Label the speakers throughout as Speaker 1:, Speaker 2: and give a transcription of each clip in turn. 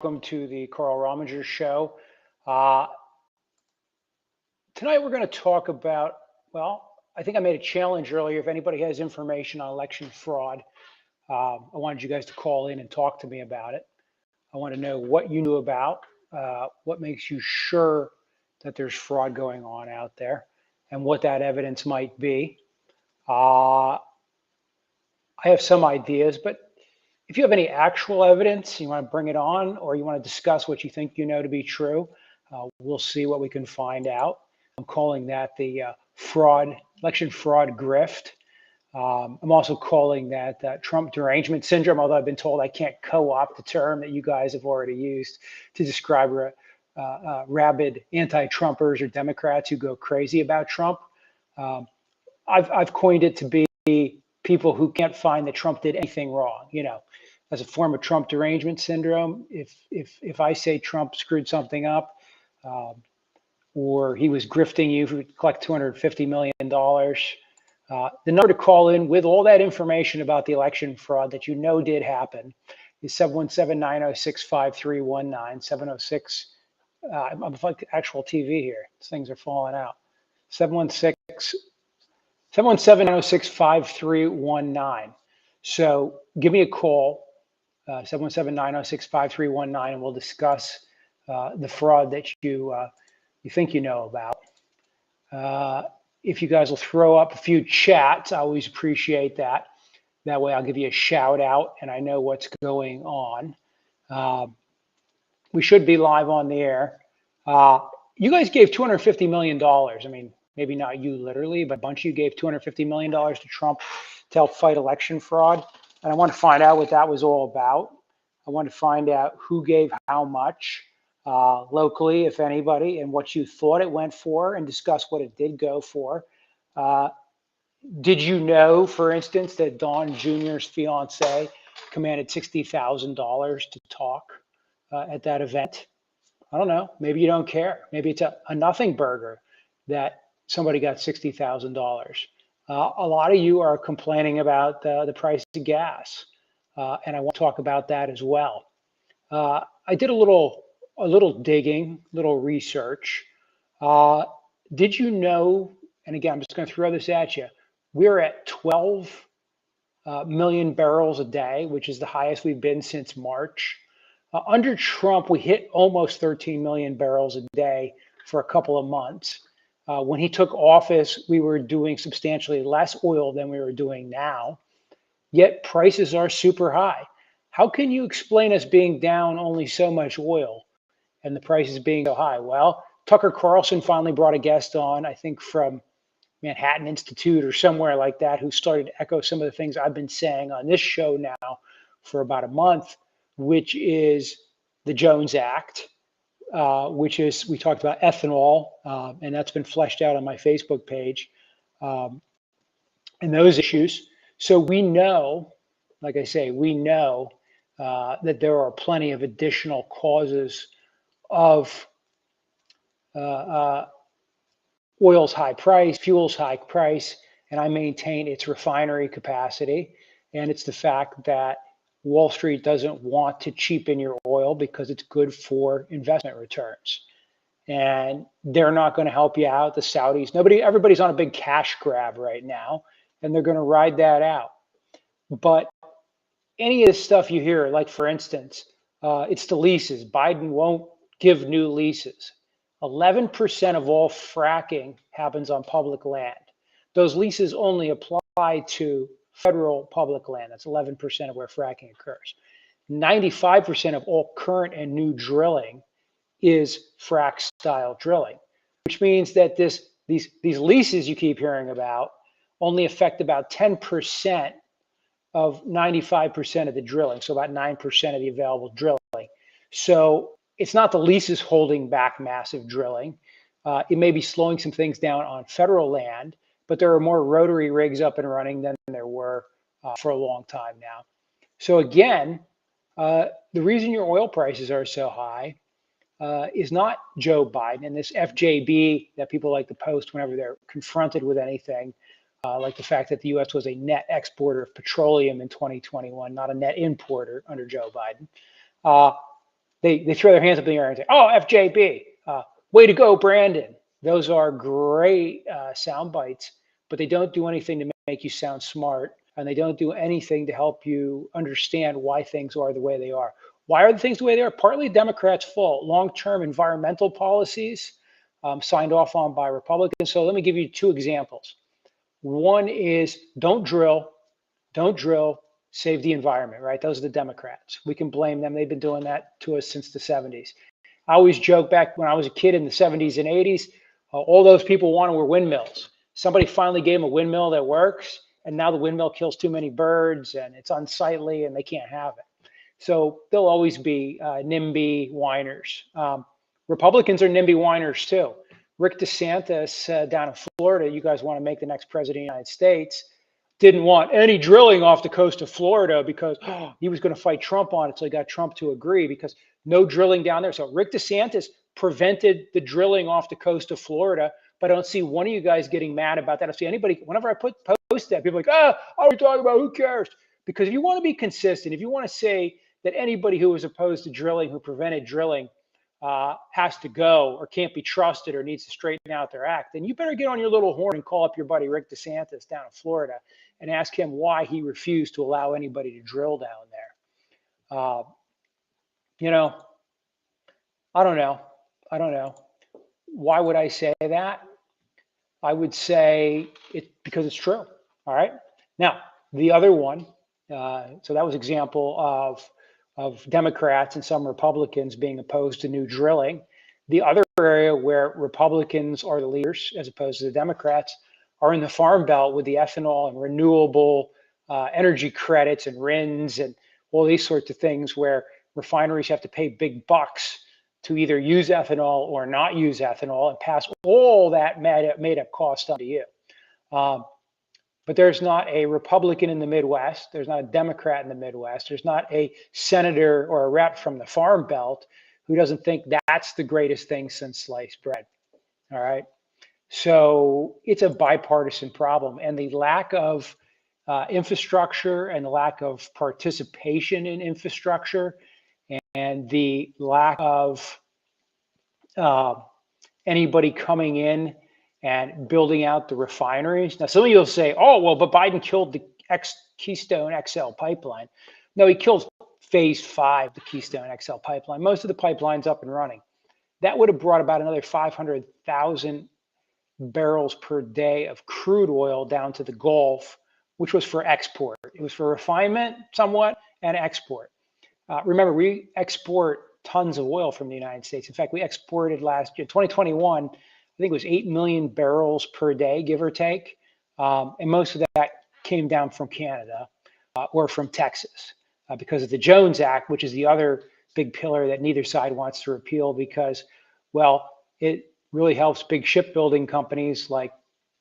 Speaker 1: Welcome to the Karl Rominger show. Uh, Tonight we're going to talk about, well, I think I made a challenge earlier. If anybody has information on election fraud, I wanted you guys to call in and talk to me about it. I want to know what you knew about, what makes you sure that there's fraud going on out there, and what that evidence might be. I have some ideas, but if you have any actual evidence, you want to bring it on, or you want to discuss what you think you know to be true, we'll see what we can find out. I'm calling that the election fraud grift. I'm also calling that Trump derangement syndrome, although I've been told I can't co-opt the term that you guys have already used to describe rabid anti-Trumpers or Democrats who go crazy about Trump. I've coined it to be people who can't find that Trump did anything wrong, as a form of Trump derangement syndrome. If I say Trump screwed something up, or he was grifting you to collect $250 million, the number to call in with all that information about the election fraud that you know did happen is 717-906-5319, 706. I'm like actual TV here. These things are falling out. 717-906-5319. So give me a call, 717-906-5319, and we'll discuss the fraud that you think you know about. If you guys will throw up a few chats, I always appreciate that. That way I'll give you a shout out and I know what's going on. We should be live on the air. You guys gave $250 million. I mean, maybe not you literally, but a bunch of you gave $250 million to Trump to help fight election fraud. And I want to find out what that was all about. I want to find out who gave how much locally, if anybody, and what you thought it went for, and discuss what it did go for. Did you know, for instance, that Don Jr.'s fiance commanded $60,000 to talk at that event? I don't know. Maybe you don't care. Maybe it's a nothing burger that somebody got $60,000. A lot of you are complaining about the price of gas, and I want to talk about that as well. I did a little digging, little research. Did you know, and again, I'm just going to throw this at you, we're at 12 million barrels a day, which is the highest we've been since March. Under Trump, we hit almost 13 million barrels a day for a couple of months. When he took office, we were doing substantially less oil than we were doing now, yet prices are super high. How can you explain us being down only so much oil and the prices being so high? Well, Tucker Carlson finally brought a guest on, I think from Manhattan Institute or somewhere like that, who started to echo some of the things I've been saying on this show now for about a month, which is the Jones Act, which is, we talked about ethanol, and that's been fleshed out on my Facebook page, and those issues. So we know, like I say, we know that there are plenty of additional causes of oil's high price, fuel's high price, and I maintain its refinery capacity. And it's the fact that Wall Street doesn't want to cheapen your oil because it's good for investment returns. And they're not going to help you out. The Saudis, everybody's on a big cash grab right now, and they're going to ride that out. But any of this stuff you hear, like for instance, it's the leases. Biden won't give new leases. 11% of all fracking happens on public land. Those leases only apply to federal public land. That's 11% of where fracking occurs. 95% of all current and new drilling is frac style drilling, which means that these leases you keep hearing about only affect about 10% of 95% of the drilling, so about 9% of the available drilling. So it's not the leases holding back massive drilling. It may be slowing some things down on federal land, but there are more rotary rigs up and running than there were for a long time now. So again, the reason your oil prices are so high is not Joe Biden and this FJB that people like to post whenever they're confronted with anything, like the fact that the U.S. was a net exporter of petroleum in 2021, not a net importer under Joe Biden. they throw their hands up in the air and say, "Oh, FJB, way to go, Brandon." Those are great sound bites, but they don't do anything to make you sound smart, and they don't do anything to help you understand why things are the way they are. Why are the things the way they are? Partly Democrats' fault. Long-term environmental policies signed off on by Republicans. So let me give you two examples. One is don't drill, save the environment, right? Those are the Democrats. We can blame them. They've been doing that to us since the 70s. I always joke back when I was a kid in the 70s and 80s, all those people wanted were windmills. Somebody finally gave them a windmill that works, and now the windmill kills too many birds and it's unsightly and they can't have it. So they'll always be NIMBY whiners. Republicans are NIMBY whiners too. Rick DeSantis down in Florida, you guys want to make the next president of the United States, didn't want any drilling off the coast of Florida because he was going to fight Trump on it. So he got Trump to agree because no drilling down there. So Rick DeSantis prevented the drilling off the coast of Florida, but I don't see one of you guys getting mad about that. I don't see anybody, whenever I post that, people are like, what are we talking about? Who cares? Because if you want to be consistent, if you want to say that anybody who was opposed to drilling, who prevented drilling, has to go or can't be trusted or needs to straighten out their act, then you better get on your little horn and call up your buddy Rick DeSantis down in Florida and ask him why he refused to allow anybody to drill down there. You know, I don't know. Why would I say that? I would say it because it's true. All right. Now, the other one, so that was example of Democrats and some Republicans being opposed to new drilling. The other area where Republicans are the leaders, as opposed to the Democrats, are in the Farm Belt with the ethanol and renewable energy credits and RINs and all these sorts of things where refineries have to pay big bucks to either use ethanol or not use ethanol and pass all that made up cost onto you. But there's not a Republican in the Midwest. There's not a Democrat in the Midwest. There's not a senator or a rep from the Farm Belt who doesn't think that's the greatest thing since sliced bread. All right. So it's a bipartisan problem. And the lack of infrastructure and the lack of participation in infrastructure and the lack of anybody coming in and building out the refineries. Now, some of you will say, oh, well, but Biden killed the Keystone XL pipeline. No, he killed phase 5, the Keystone XL pipeline. Most of the pipeline's up and running. That would have brought about another 500,000 barrels per day of crude oil down to the Gulf, which was for export. It was for refinement somewhat and export. Remember, we export tons of oil from the United States. In fact, we exported last year, 2021, I think it was 8 million barrels per day, give or take. And most of that came down from Canada or from Texas because of the Jones Act, which is the other big pillar that neither side wants to repeal because, well, it really helps big shipbuilding companies like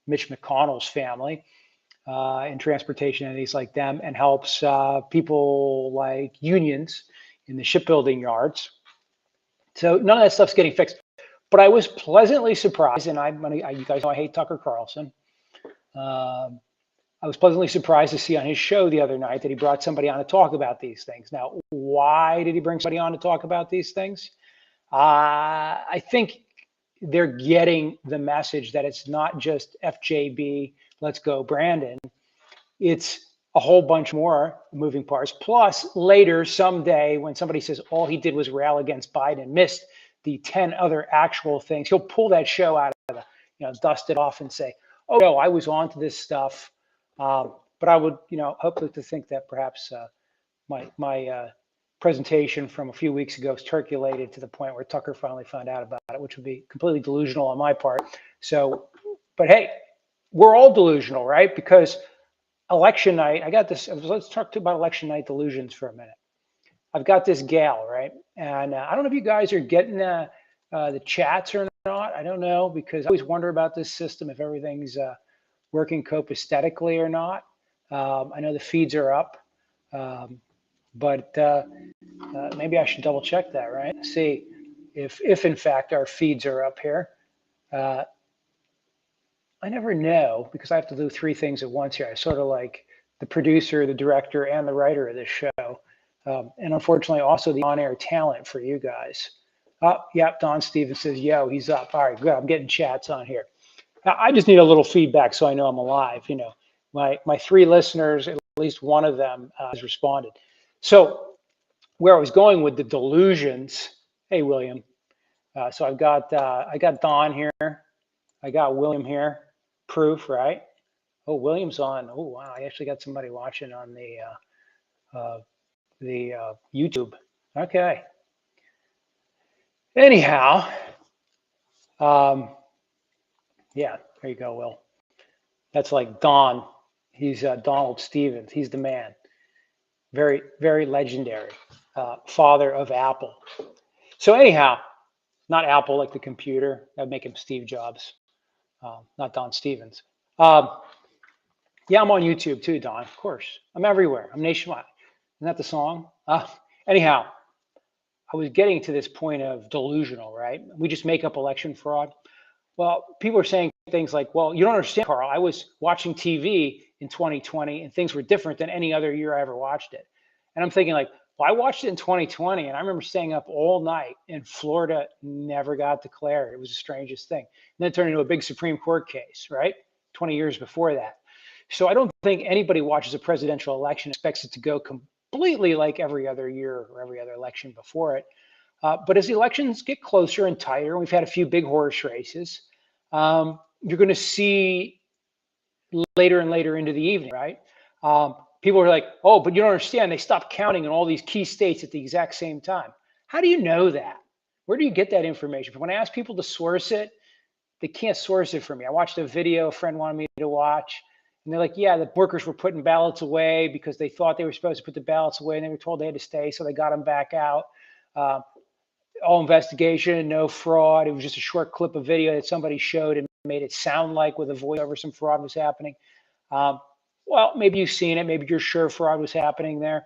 Speaker 1: Mitch McConnell's family and transportation entities like them, and helps people like unions in the shipbuilding yards. So none of that stuff's getting fixed. But I was pleasantly surprised, and you guys know I hate Tucker Carlson. I was pleasantly surprised to see on his show the other night that he brought somebody on to talk about these things. Now, why did he bring somebody on to talk about these things? I think they're getting the message that it's not just FJB, let's go Brandon. It's a whole bunch more moving parts. Plus, later, someday, when somebody says all he did was rail against Biden and missed the 10 other actual things, he'll pull that show out of the, dust it off and say, oh, no, I was on to this stuff. But I would, hope to think that perhaps my presentation from a few weeks ago is circulated to the point where Tucker finally found out about it, which would be completely delusional on my part. So, but hey, we're all delusional, right? Because election night, I got this. Let's talk about election night delusions for a minute. I've got this gal, right? And I don't know if you guys are getting the chats or not. I don't know, because I always wonder about this system, if everything's working copaesthetically or not. I know the feeds are up, but maybe I should double check that, right? See if in fact our feeds are up here. I never know because I have to do 3 things at once here. I sort of like the producer, the director, and the writer of this show. and unfortunately also the on-air talent for you guys. Yep, Don Stevens says, yo, he's up. All right, good. I'm getting chats on here. Now, I just need a little feedback so I know I'm alive. You know, my 3 listeners, at least one of them has responded. So where I was going with the delusions, hey, William. So I got Don here. I got William here. Proof, right? Oh, William's on. Oh, wow. I actually got somebody watching on the YouTube. Okay. Anyhow, yeah, there you go, Will. That's like Don. He's Donald Stevens. He's the man. Very, very legendary. Father of Apple. So anyhow, not Apple like the computer. That'd make him Steve Jobs, not Don Stevens. Yeah, I'm on YouTube too, Don. Of course, I'm everywhere. I'm nationwide. Isn't that the song? Anyhow, I was getting to this point of delusional, right? We just make up election fraud. Well, people are saying things like, well, you don't understand, Carl. I was watching TV in 2020 and things were different than any other year I ever watched it. And I'm thinking like, well, I watched it in 2020 and I remember staying up all night and Florida never got declared. It was the strangest thing. And then it turned into a big Supreme Court case, right? 20 years before that. So I don't think anybody watches a presidential election expects it to go completely like every other year or every other election before it. But as the elections get closer and tighter, we've had a few big horse races, you're going to see later and later into the evening, right? People are like, oh, but you don't understand. They stopped counting in all these key states at the exact same time. How do you know that? Where do you get that information? When I ask people to source it, they can't source it for me. I watched a video a friend wanted me to watch, and they're like, yeah, the workers were putting ballots away because they thought they were supposed to put the ballots away, and they were told they had to stay, so they got them back out. All investigation, no fraud. It was just a short clip of video that somebody showed and made it sound like with a voiceover some fraud was happening. Well, maybe you've seen it. Maybe you're sure fraud was happening there.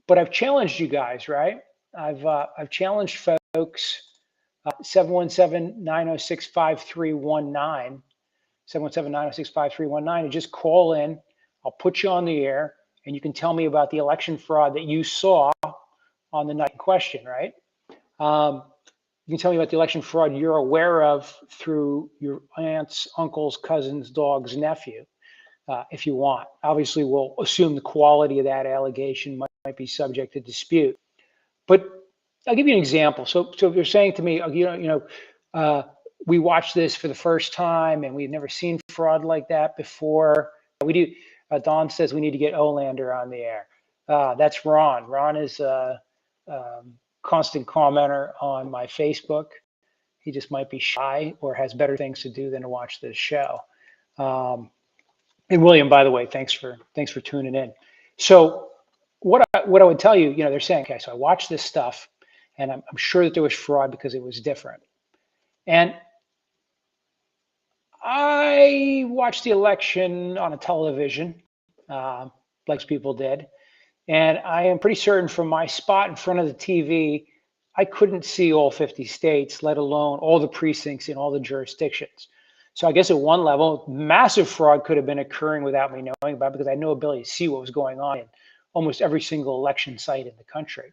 Speaker 1: But I've challenged you guys, right? I've challenged folks. 717-906-5319. 717-906-5319. And just call in. I'll put you on the air, and you can tell me about the election fraud that you saw on the night in question, right? You can tell me about the election fraud you're aware of through your aunts, uncles, cousins, dog's nephew, if you want. Obviously, we'll assume the quality of that allegation might be subject to dispute. But I'll give you an example. So if you're saying to me, we watched this for the first time and we've never seen fraud like that before. We do. Don says we need to get Olander on the air. That's Ron. Ron is a constant commenter on my Facebook. He just might be shy or has better things to do than to watch this show. And William, by the way, thanks for tuning in. So what I would tell you, they're saying, okay, so I watched this stuff and I'm sure that there was fraud because it was different. And I watched the election on a television, like people did. And I am pretty certain from my spot in front of the TV, I couldn't see all 50 states, let alone all the precincts in all the jurisdictions. So I guess at one level, massive fraud could have been occurring without me knowing about it because I had no ability to see what was going on in almost every single election site in the country.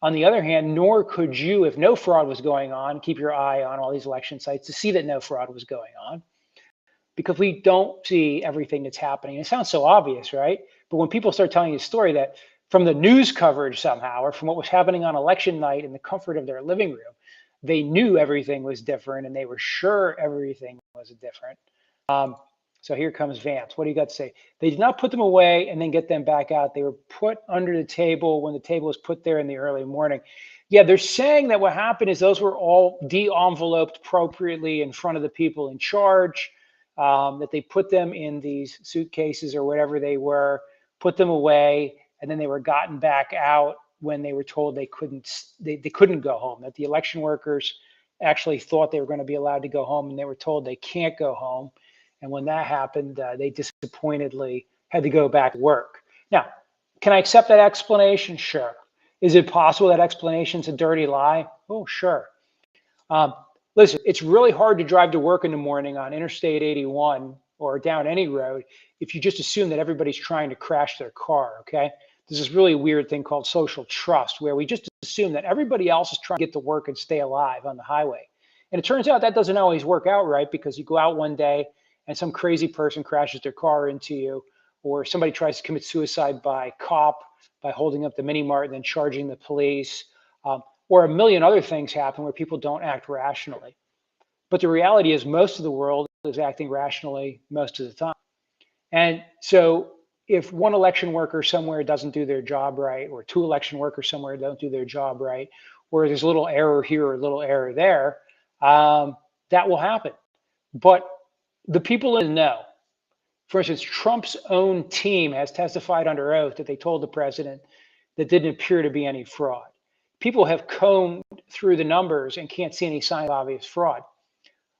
Speaker 1: On the other hand, nor could you, if no fraud was going on, keep your eye on all these election sites to see that no fraud was going on, because we don't see everything that's happening. It sounds so obvious, right? But when people start telling you a story that from the news coverage somehow, or from what was happening on election night in the comfort of their living room, they knew everything was different and they were sure everything was different. So here comes Vance. What do you got to say? They did not put them away and then get them back out. They were put under the table when the table was put there in the early morning. Yeah, they're saying that what happened is those were all de-enveloped appropriately in front of the people in charge, that they put them in these suitcases or whatever they were, put them away, and then they were gotten back out when they were told they couldn't go home, that the election workers actually thought they were going to be allowed to go home and they were told they can't go home. And when that happened, they disappointedly had to go back to work. Now, can I accept that explanation? Sure. Is it possible that explanation's a dirty lie? Oh, sure. Listen, it's really hard to drive to work in the morning on Interstate 81 or down any road if you just assume that everybody's trying to crash their car, okay? there's this really weird thing called social trust, where we just assume that everybody else is trying to get to work and stay alive on the highway. And it turns out that doesn't always work out right, because you go out one day and some crazy person crashes their car into you, or somebody tries to commit suicide by holding up the mini mart and then charging the police, or a million other things happen where people don't act rationally. But the reality is most of the world is acting rationally most of the time. And so if one election worker somewhere doesn't do their job right, or two election workers somewhere don't do their job right, or there's a little error here or a little error there, that will happen. But the people know. For instance, Trump's own team has testified under oath that they told the president that didn't appear to be any fraud. People have combed through the numbers and can't see any sign of obvious fraud.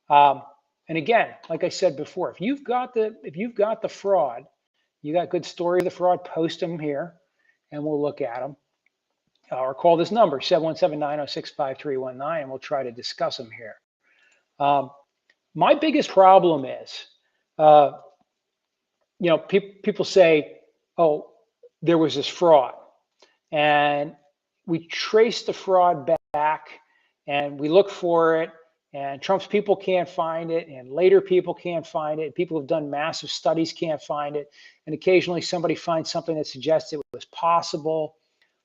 Speaker 1: And again, like I said before, if you've got the fraud, you got good stories of the fraud, post them here, and we'll look at them. Or call this number 717-906-5319, and we'll try to discuss them here. My biggest problem is, people say, "Oh, there was this fraud," and we trace the fraud back, and we look for it. And Trump's people can't find it, and later people can't find it. People who've done massive studies can't find it. And occasionally somebody finds something that suggests it was possible.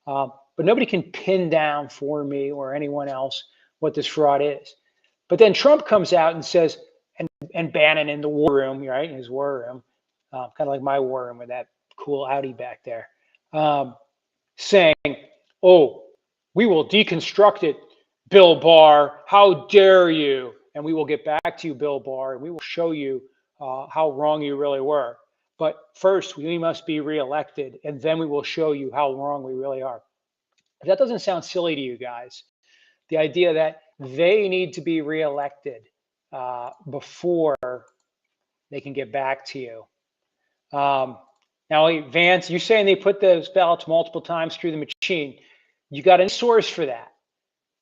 Speaker 1: But nobody can pin down for me or anyone else what this fraud is. But then Trump comes out and says, and Bannon in the war room, right, in his war room, kind of like my war room with that cool Audi back there, saying, "Oh, we will deconstruct it, Bill Barr, how dare you? And we will get back to you, Bill Barr, and we will show you how wrong you really were. But first, we must be reelected, and then we will show you how wrong we really are." If that doesn't sound silly to you guys, the idea that they need to be reelected before they can get back to you. Now, Vance, you're saying they put those ballots multiple times through the machine. You got any source for that?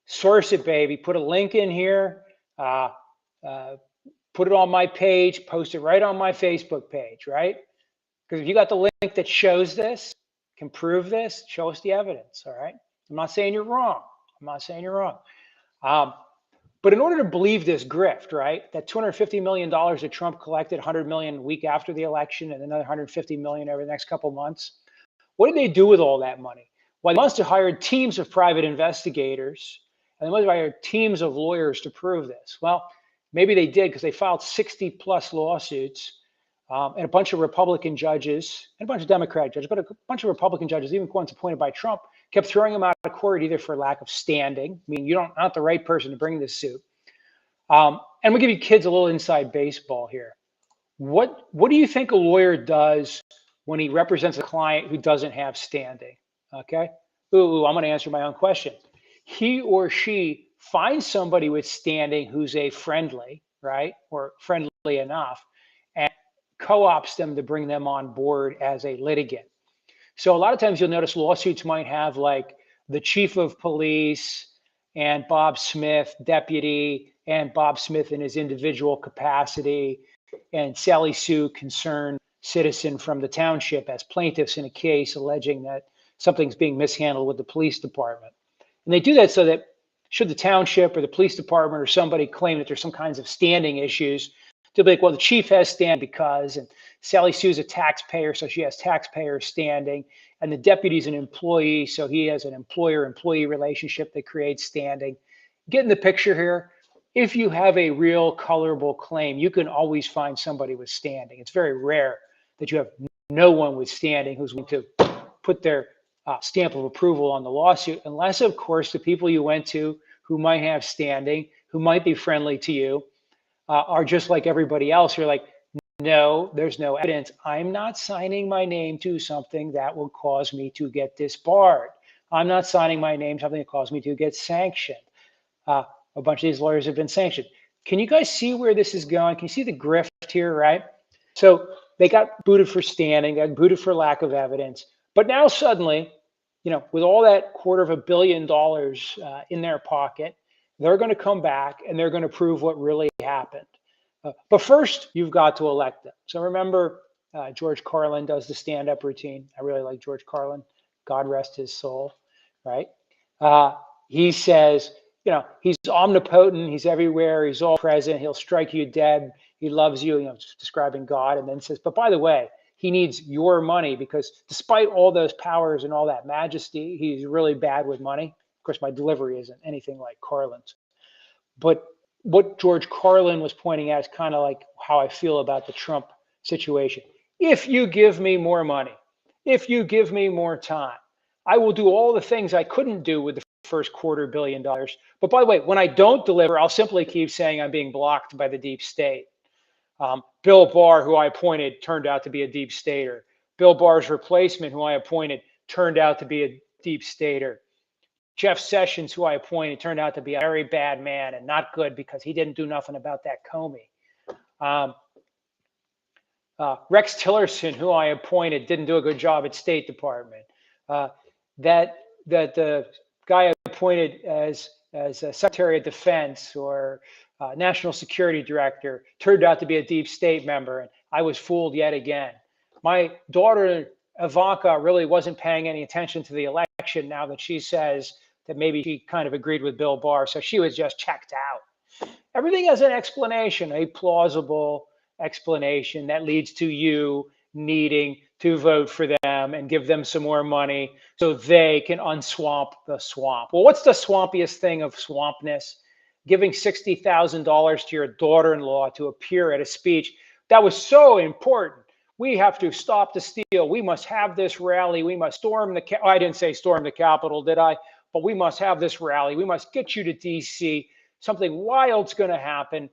Speaker 1: Source it, baby. Put a link in here. Put it on my page. Post it right on my Facebook page, right? Because if you got the link that shows this, can prove this, show us the evidence, all right? I'm not saying you're wrong. I'm not saying you're wrong. But in order to believe this grift, right, that $250 million that Trump collected, $100 million a week after the election, and another $150 million over the next couple of months, what did they do with all that money? Well, they must have hired teams of private investigators, and they must have hired teams of lawyers to prove this. Well, maybe they did, because they filed 60 plus lawsuits, and a bunch of Republican judges and a bunch of Democratic judges, but a bunch of Republican judges, even ones appointed by Trump, kept throwing them out of court either for lack of standing. I mean, you're not the right person to bring this suit. And we'll give you kids a little inside baseball here. What do you think a lawyer does when he represents a client who doesn't have standing? Okay. Ooh, I'm going to answer my own question. He or she finds somebody with standing who's a friendly, right, or friendly enough, and co-ops them to bring them on board as a litigant. So a lot of times you'll notice lawsuits might have like the chief of police and Bob Smith, deputy, and Bob Smith in his individual capacity, and Sally Sue, concerned citizen from the township, as plaintiffs in a case alleging that something's being mishandled with the police department. And they do that so that should the township or the police department or somebody claim that there's some kinds of standing issues, they'll be like, well, the chief has stand because, and Sally Sue's a taxpayer, so she has taxpayer standing, and the deputy's an employee, so he has an employer-employee relationship that creates standing. Getting the picture here? If you have a real colorable claim, you can always find somebody with standing. It's very rare that you have no one with standing who's going to put their stamp of approval on the lawsuit, unless, of course, the people you went to who might have standing, who might be friendly to you, are just like everybody else. You're like, no, there's no evidence. I'm not signing my name to something that will cause me to get disbarred. I'm not signing my name to something that causes me to get sanctioned. A bunch of these lawyers have been sanctioned. Can you guys see where this is going? Can you see the grift here, right? So they got booted for standing, got booted for lack of evidence. But now suddenly, with all that $250 million in their pocket, they're going to come back and they're going to prove what really happened. But first, you've got to elect them. So remember, George Carlin does the stand-up routine. I really like George Carlin. God rest his soul, right? He says, he's omnipotent, he's everywhere, he's all present, he'll strike you dead, he loves you, just describing God, and then says, but by the way, he needs your money because despite all those powers and all that majesty, he's really bad with money. Of course, my delivery isn't anything like Carlin's. But what George Carlin was pointing at is kind of like how I feel about the Trump situation. If you give me more money, if you give me more time, I will do all the things I couldn't do with the first $250 million. But by the way, when I don't deliver, I'll simply keep saying I'm being blocked by the deep state. Bill Barr, who I appointed, turned out to be a deep stater. Bill Barr's replacement, who I appointed, turned out to be a deep stater. Jeff Sessions, who I appointed, turned out to be a very bad man and not good because he didn't do nothing about that Comey. Rex Tillerson, who I appointed, didn't do a good job at State Department. That the guy I appointed as a Secretary of Defense or National Security Director turned out to be a deep state member, and I was fooled yet again. My daughter Ivanka really wasn't paying any attention to the election now that she says that maybe she kind of agreed with Bill Barr, so she was just checked out. Everything has an explanation, a plausible explanation that leads to you needing to vote for them and give them some more money so they can unswamp the swamp. Well, what's the swampiest thing of swampness? Giving $60,000 to your daughter-in-law to appear at a speech that was so important. We have to stop the steal. We must have this rally. We must storm the, I didn't say storm the Capitol, did I? But we must have this rally. We must get you to DC. Something wild's going to happen.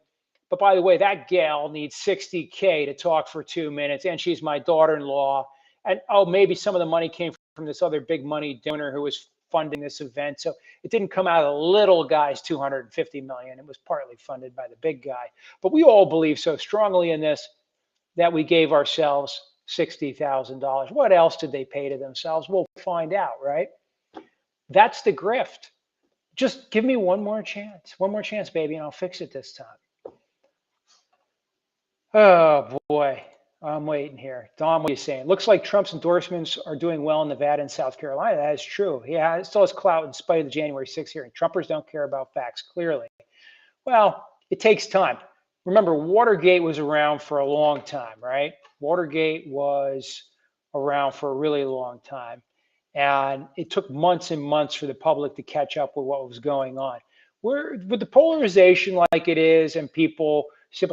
Speaker 1: But by the way, that gal needs $60K to talk for 2 minutes, and she's my daughter-in-law. And oh, maybe some of the money came from this other big money donor who was funding this event. So it didn't come out of the little guy's $250 million. It was partly funded by the big guy. But we all believe so strongly in this that we gave ourselves $60,000. What else did they pay to themselves? We'll find out, right? That's the grift. Just give me one more chance, baby, and I'll fix it this time. Oh boy, I'm waiting here. Don, what are you saying? Looks like Trump's endorsements are doing well in Nevada and South Carolina. That is true. Yeah, it still has clout in spite of the January 6th hearing. Trumpers don't care about facts, clearly. Well, it takes time. Remember, Watergate was around for a long time, right? Watergate was around for a really long time. And it took months and months for the public to catch up with what was going on. With the polarization like it is, and people, so,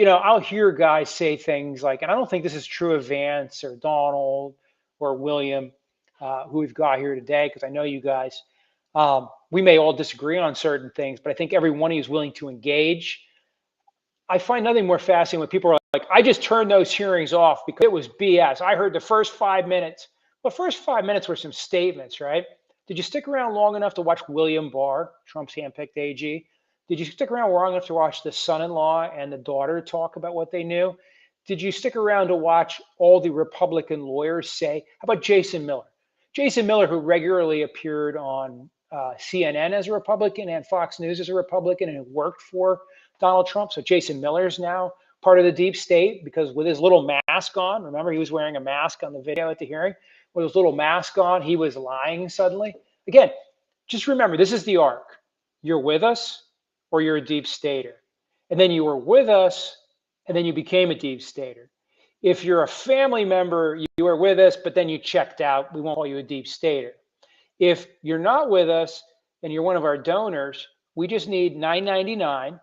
Speaker 1: I'll hear guys say things like, and I don't think this is true of Vance or Donald or William, who we've got here today, because I know you guys. We may all disagree on certain things, but I think every one of you is willing to engage. I find nothing more fascinating when people are like, I just turned those hearings off because it was BS. I heard the first 5 minutes. The first 5 minutes were some statements, right? Did you stick around long enough to watch William Barr, Trump's handpicked AG? Did you stick around long enough to watch the son-in-law and the daughter talk about what they knew? Did you stick around to watch all the Republican lawyers say? How about Jason Miller? Jason Miller, who regularly appeared on CNN as a Republican and Fox News as a Republican and worked for Donald Trump. So Jason Miller's now part of the deep state because with his little mask on, remember he was wearing a mask on the video at the hearing, with his little mask on, he was lying suddenly. Again, just remember, this is the arc. You're with us or you're a deep stater. And then you were with us and then you became a deep stater. If you're a family member, you were with us, but then you checked out, we won't call you a deep stater. If you're not with us and you're one of our donors, we just need $9.99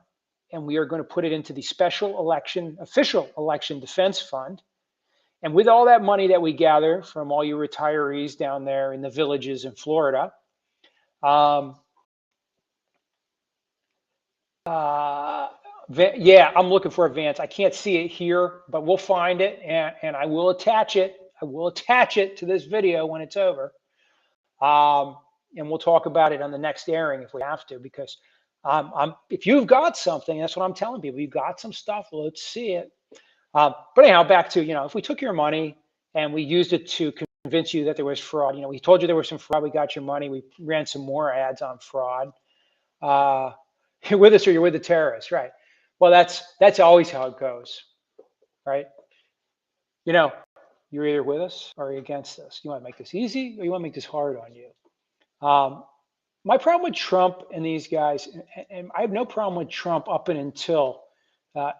Speaker 1: and we are going to put it into the official election defense fund. And with all that money that we gather from all you retirees down there in the villages in Florida, yeah, I'm looking for a Vance. I can't see it here, but we'll find it and I will attach it. I will attach it to this video when it's over. And we'll talk about it on the next airing if we have to, because if you've got something, that's what I'm telling people. You've got some stuff, let's see it. But anyhow, back to, if we took your money and we used it to convince you that there was fraud, we told you there was some fraud, we got your money, we ran some more ads on fraud. You're with us or you're with the terrorists, right? Well, that's always how it goes, right? You're either with us or you're against us. You want to make this easy or you want to make this hard on you. Um, my problem with Trump and these guys, and I have no problem with Trump up and until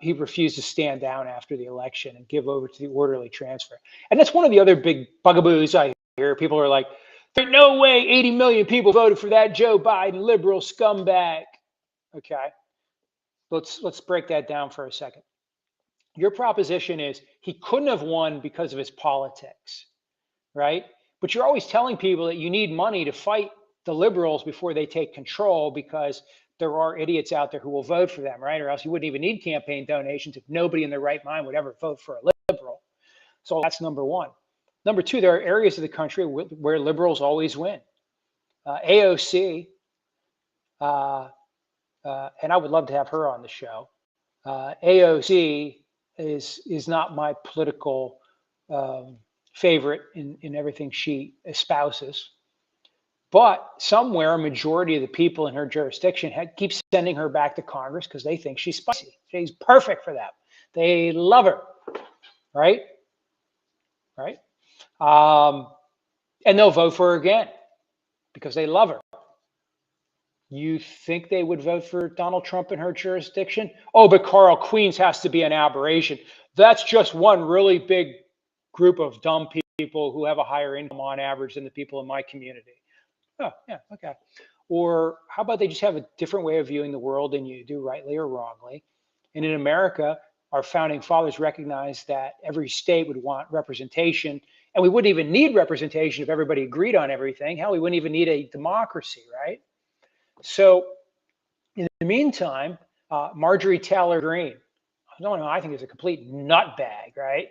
Speaker 1: he refused to stand down after the election and give over to the orderly transfer. And that's one of the other big bugaboos I hear. People are like, there's no way 80 million people voted for that Joe Biden liberal scumbag. Okay, let's break that down for a second. Your proposition is he couldn't have won because of his politics, right? But you're always telling people that you need money to fight the liberals before they take control because there are idiots out there who will vote for them, right? Or else you wouldn't even need campaign donations if nobody in their right mind would ever vote for a liberal. So that's number one. Number two, there are areas of the country where liberals always win. AOC, and I would love to have her on the show. AOC is not my political favorite in everything she espouses. But somewhere, a majority of the people in her jurisdiction keep sending her back to Congress because they think she's spicy. She's perfect for them. They love her, right? Right? And they'll vote for her again because they love her. You think they would vote for Donald Trump in her jurisdiction? Oh, but Karl-splains has to be an aberration. That's just one really big group of dumb people who have a higher income on average than the people in my community. Oh, yeah, okay. Or how about they just have a different way of viewing the world than you do, rightly or wrongly? And in America, our founding fathers recognized that every state would want representation, and we wouldn't even need representation if everybody agreed on everything. Hell, we wouldn't even need a democracy, right? So in the meantime, Marjorie Taylor Greene, I think is a complete nutbag, right?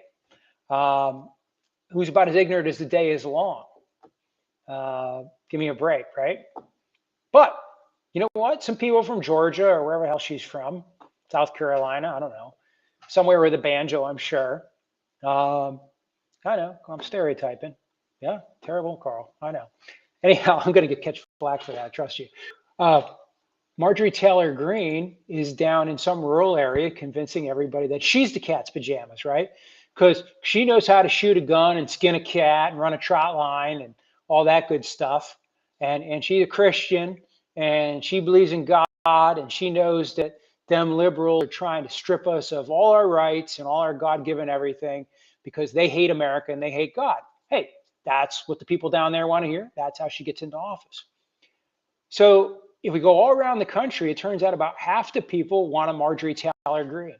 Speaker 1: Who's about as ignorant as the day is long. Give me a break, right? But you know what? Some people from Georgia or wherever the hell she's from, South Carolina, I don't know, somewhere with a banjo, I'm sure. I know, I'm stereotyping. Yeah, terrible, Carl. I know. Anyhow, I'm going to catch flack for that. Trust you. Marjorie Taylor Greene is down in some rural area convincing everybody that she's the cat's pajamas, right? Because she knows how to shoot a gun and skin a cat and run a trot line and all that good stuff. And she's a Christian and she believes in God and she knows that them liberals are trying to strip us of all our rights and all our God-given everything because they hate America and they hate God. Hey, that's what the people down there want to hear. That's how she gets into office. So if we go all around the country, it turns out about half the people want a Marjorie Taylor Greene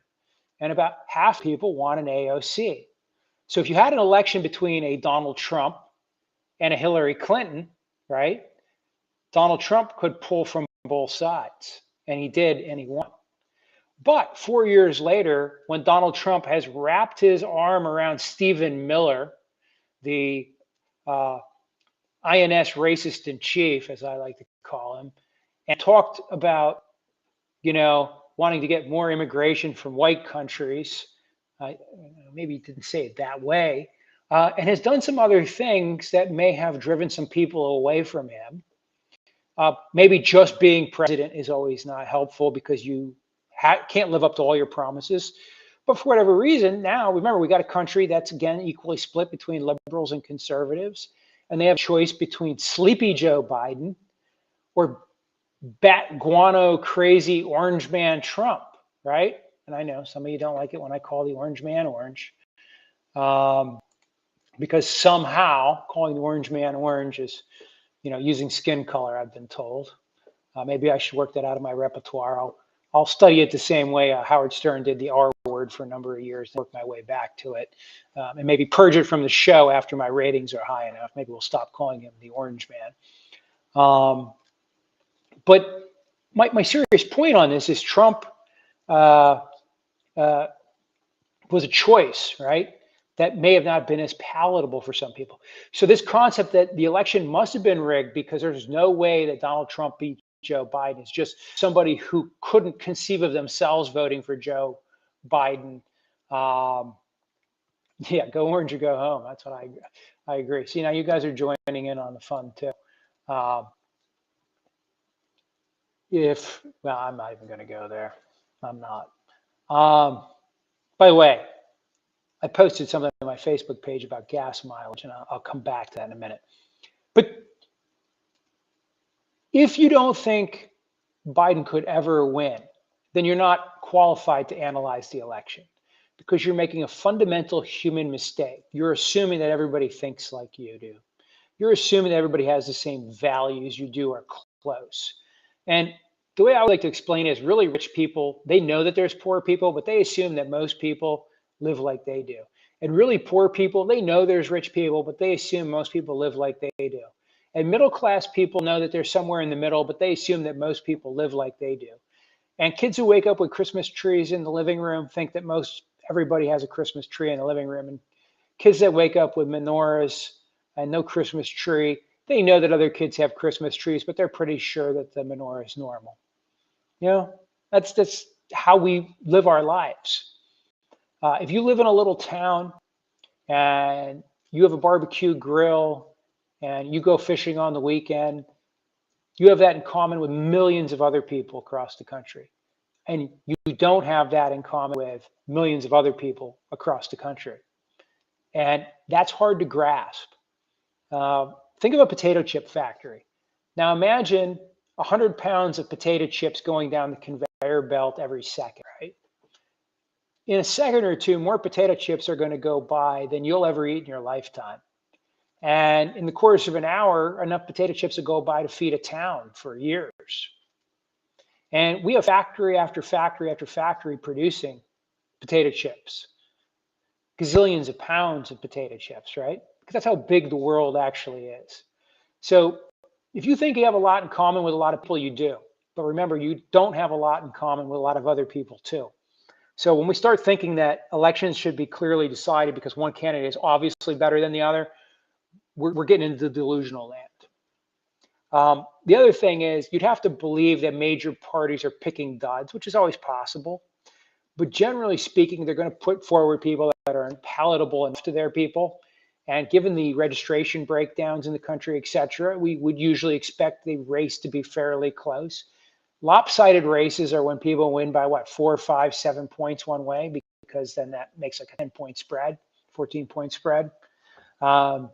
Speaker 1: and about half the people want an AOC. So if you had an election between a Donald Trump and a Hillary Clinton, right, Donald Trump could pull from both sides, and he did, and he won. But 4 years later, when Donald Trump has wrapped his arm around Stephen Miller, the INS racist in chief, as I like to call him, and talked about, wanting to get more immigration from white countries. Maybe he didn't say it that way, and has done some other things that may have driven some people away from him. Maybe just being president is always not helpful because you can't live up to all your promises. But for whatever reason, now, remember, we got a country that's, again, equally split between liberals and conservatives. And they have a choice between sleepy Joe Biden or bat guano crazy orange man Trump, right? And I know some of you don't like it when I call the orange man orange, because somehow calling the orange man orange is, using skin color, I've been told. Maybe I should work that out of my repertoire. I'll study it the same way Howard Stern did the R word for a number of years and work my way back to it, and maybe purge it from the show after my ratings are high enough. Maybe we'll stop calling him the orange man. But my serious point on this is Trump was a choice, right? That may have not been as palatable for some people. So this concept that the election must have been rigged because there's no way that Donald Trump beat Joe Biden is just somebody who couldn't conceive of themselves voting for Joe Biden. Yeah, go orange or go home. That's what I agree. See, now you guys are joining in on the fun too. Well, I'm not even going to go there. I'm not. By the way, I posted something on my Facebook page about gas mileage, and I'll come back to that in a minute. But if you don't think Biden could ever win, then you're not qualified to analyze the election because you're making a fundamental human mistake. You're assuming that everybody thinks like you do. You're assuming that everybody has the same values you do or close. And the way I would like to explain it is really rich people, they know that there's poor people, but they assume that most people live like they do. And really poor people, they know there's rich people, but they assume most people live like they do. And middle class people know that they're somewhere in the middle, but they assume that most people live like they do. And kids who wake up with Christmas trees in the living room think that everybody has a Christmas tree in the living room. And kids that wake up with menorahs and no Christmas tree, they know that other kids have Christmas trees, but they're pretty sure that the menorah is normal. You know, that's how we live our lives. If you live in a little town and you have a barbecue grill and you go fishing on the weekend, you have that in common with millions of other people across the country. And you don't have that in common with millions of other people across the country. And that's hard to grasp. Think of a potato chip factory. Now imagine 100 pounds of potato chips going down the conveyor belt every second, right? In a second or two, more potato chips are going to go by than you'll ever eat in your lifetime. And in the course of an hour, enough potato chips will go by to feed a town for years. And we have factory after factory after factory producing potato chips, gazillions of pounds of potato chips, right? Because that's how big the world actually is. So if you think you have a lot in common with a lot of people, you do. But remember, you don't have a lot in common with a lot of other people too. So when we start thinking that elections should be clearly decided because one candidate is obviously better than the other, we're getting into the delusional land. The other thing is you'd have to believe that major parties are picking duds, which is always possible. But generally speaking, they're going to put forward people that are palatable enough to their people. And given the registration breakdowns in the country, et cetera, we would usually expect the race to be fairly close. Lopsided races are when people win by 4, 5, 7 points one way, because then that makes like a 10-point spread, 14-point spread. So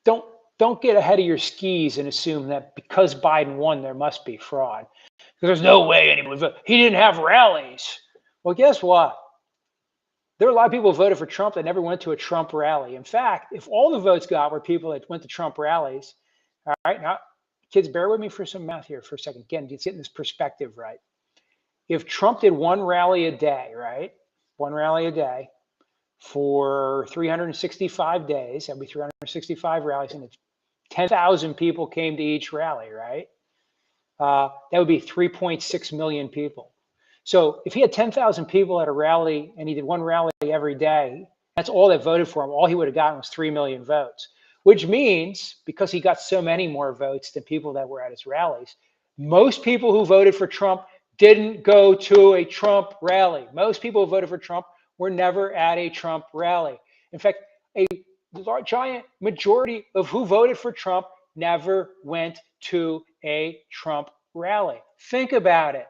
Speaker 1: don't get ahead of your skis and assume that because Biden won, there must be fraud. Because there's no way anyone voted. He didn't have rallies. Well, guess what? There are a lot of people who voted for Trump that never went to a Trump rally. In fact, if all the votes got were people that went to Trump rallies, all right, now, kids, bear with me for some math here for a second. Again, just getting this perspective right. If Trump did one rally a day, right, one rally a day for 365 days, that'd be 365 rallies, and 10,000 people came to each rally, right? That would be 3.6 million people. So if he had 10,000 people at a rally and he did one rally every day, that's all that voted for him. All he would have gotten was 3 million votes, which means because he got so many more votes than people that were at his rallies, most people who voted for Trump didn't go to a Trump rally. Most people who voted for Trump were never at a Trump rally. In fact, a giant majority of who voted for Trump never went to a Trump rally. Think about it.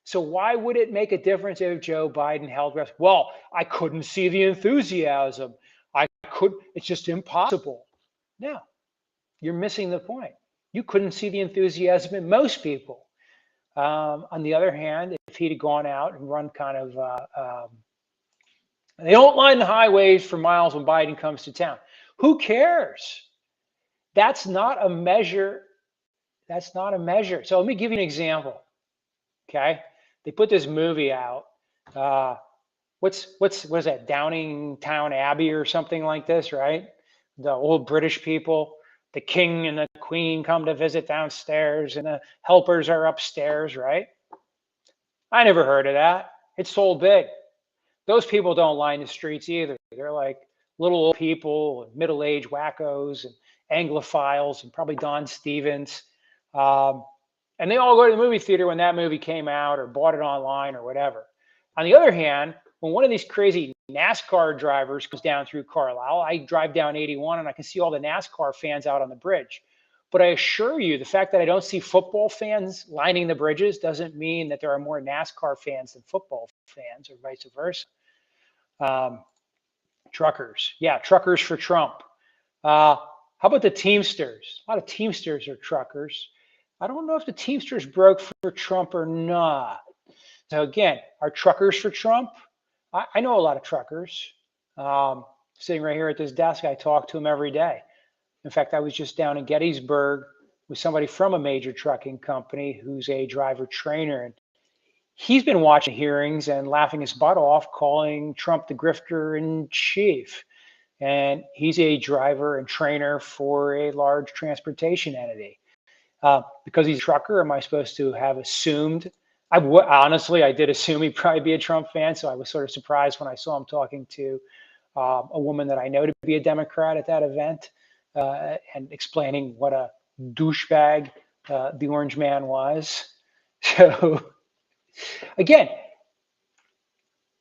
Speaker 1: So why would it make a difference if Joe Biden held rallies? Well, I couldn't see the enthusiasm. It's just impossible. No, you're missing the point. You couldn't see the enthusiasm in most people. On the other hand, if he'd gone out and run kind of, they don't line the highways for miles when Biden comes to town. Who cares? That's not a measure. That's not a measure. So let me give you an example. Okay. They put this movie out. What is that? Downingtown Abbey or something like this, right? The old British people, the king and the queen come to visit downstairs and the helpers are upstairs, right? I never heard of that. It's sold big. Those people don't line the streets either. They're like little old people, middle-aged wackos and Anglophiles and probably Don Stevens. And they all go to the movie theater when that movie came out or bought it online or whatever. On the other hand, when one of these crazy NASCAR drivers comes down through Carlisle, I drive down 81 and I can see all the NASCAR fans out on the bridge. But I assure you, the fact that I don't see football fans lining the bridges doesn't mean that there are more NASCAR fans than football fans, or vice versa. Um, Truckers, yeah, truckers for Trump. How about the Teamsters? A lot of Teamsters are truckers. I don't know if the Teamsters broke for Trump or not. So again, are truckers for Trump? I know a lot of truckers. Sitting right here at this desk, I talk to them every day. In fact, I was just down in Gettysburg with somebody from a major trucking company who's a driver trainer. And he's been watching hearings and laughing his butt off, calling Trump the grifter in chief. And he's a driver and trainer for a large transportation entity. Because he's a trucker, am I supposed to have assumed? Honestly, I did assume he'd probably be a Trump fan, so I was sort of surprised when I saw him talking to a woman that I know to be a Democrat at that event, and explaining what a douchebag the Orange Man was. So again,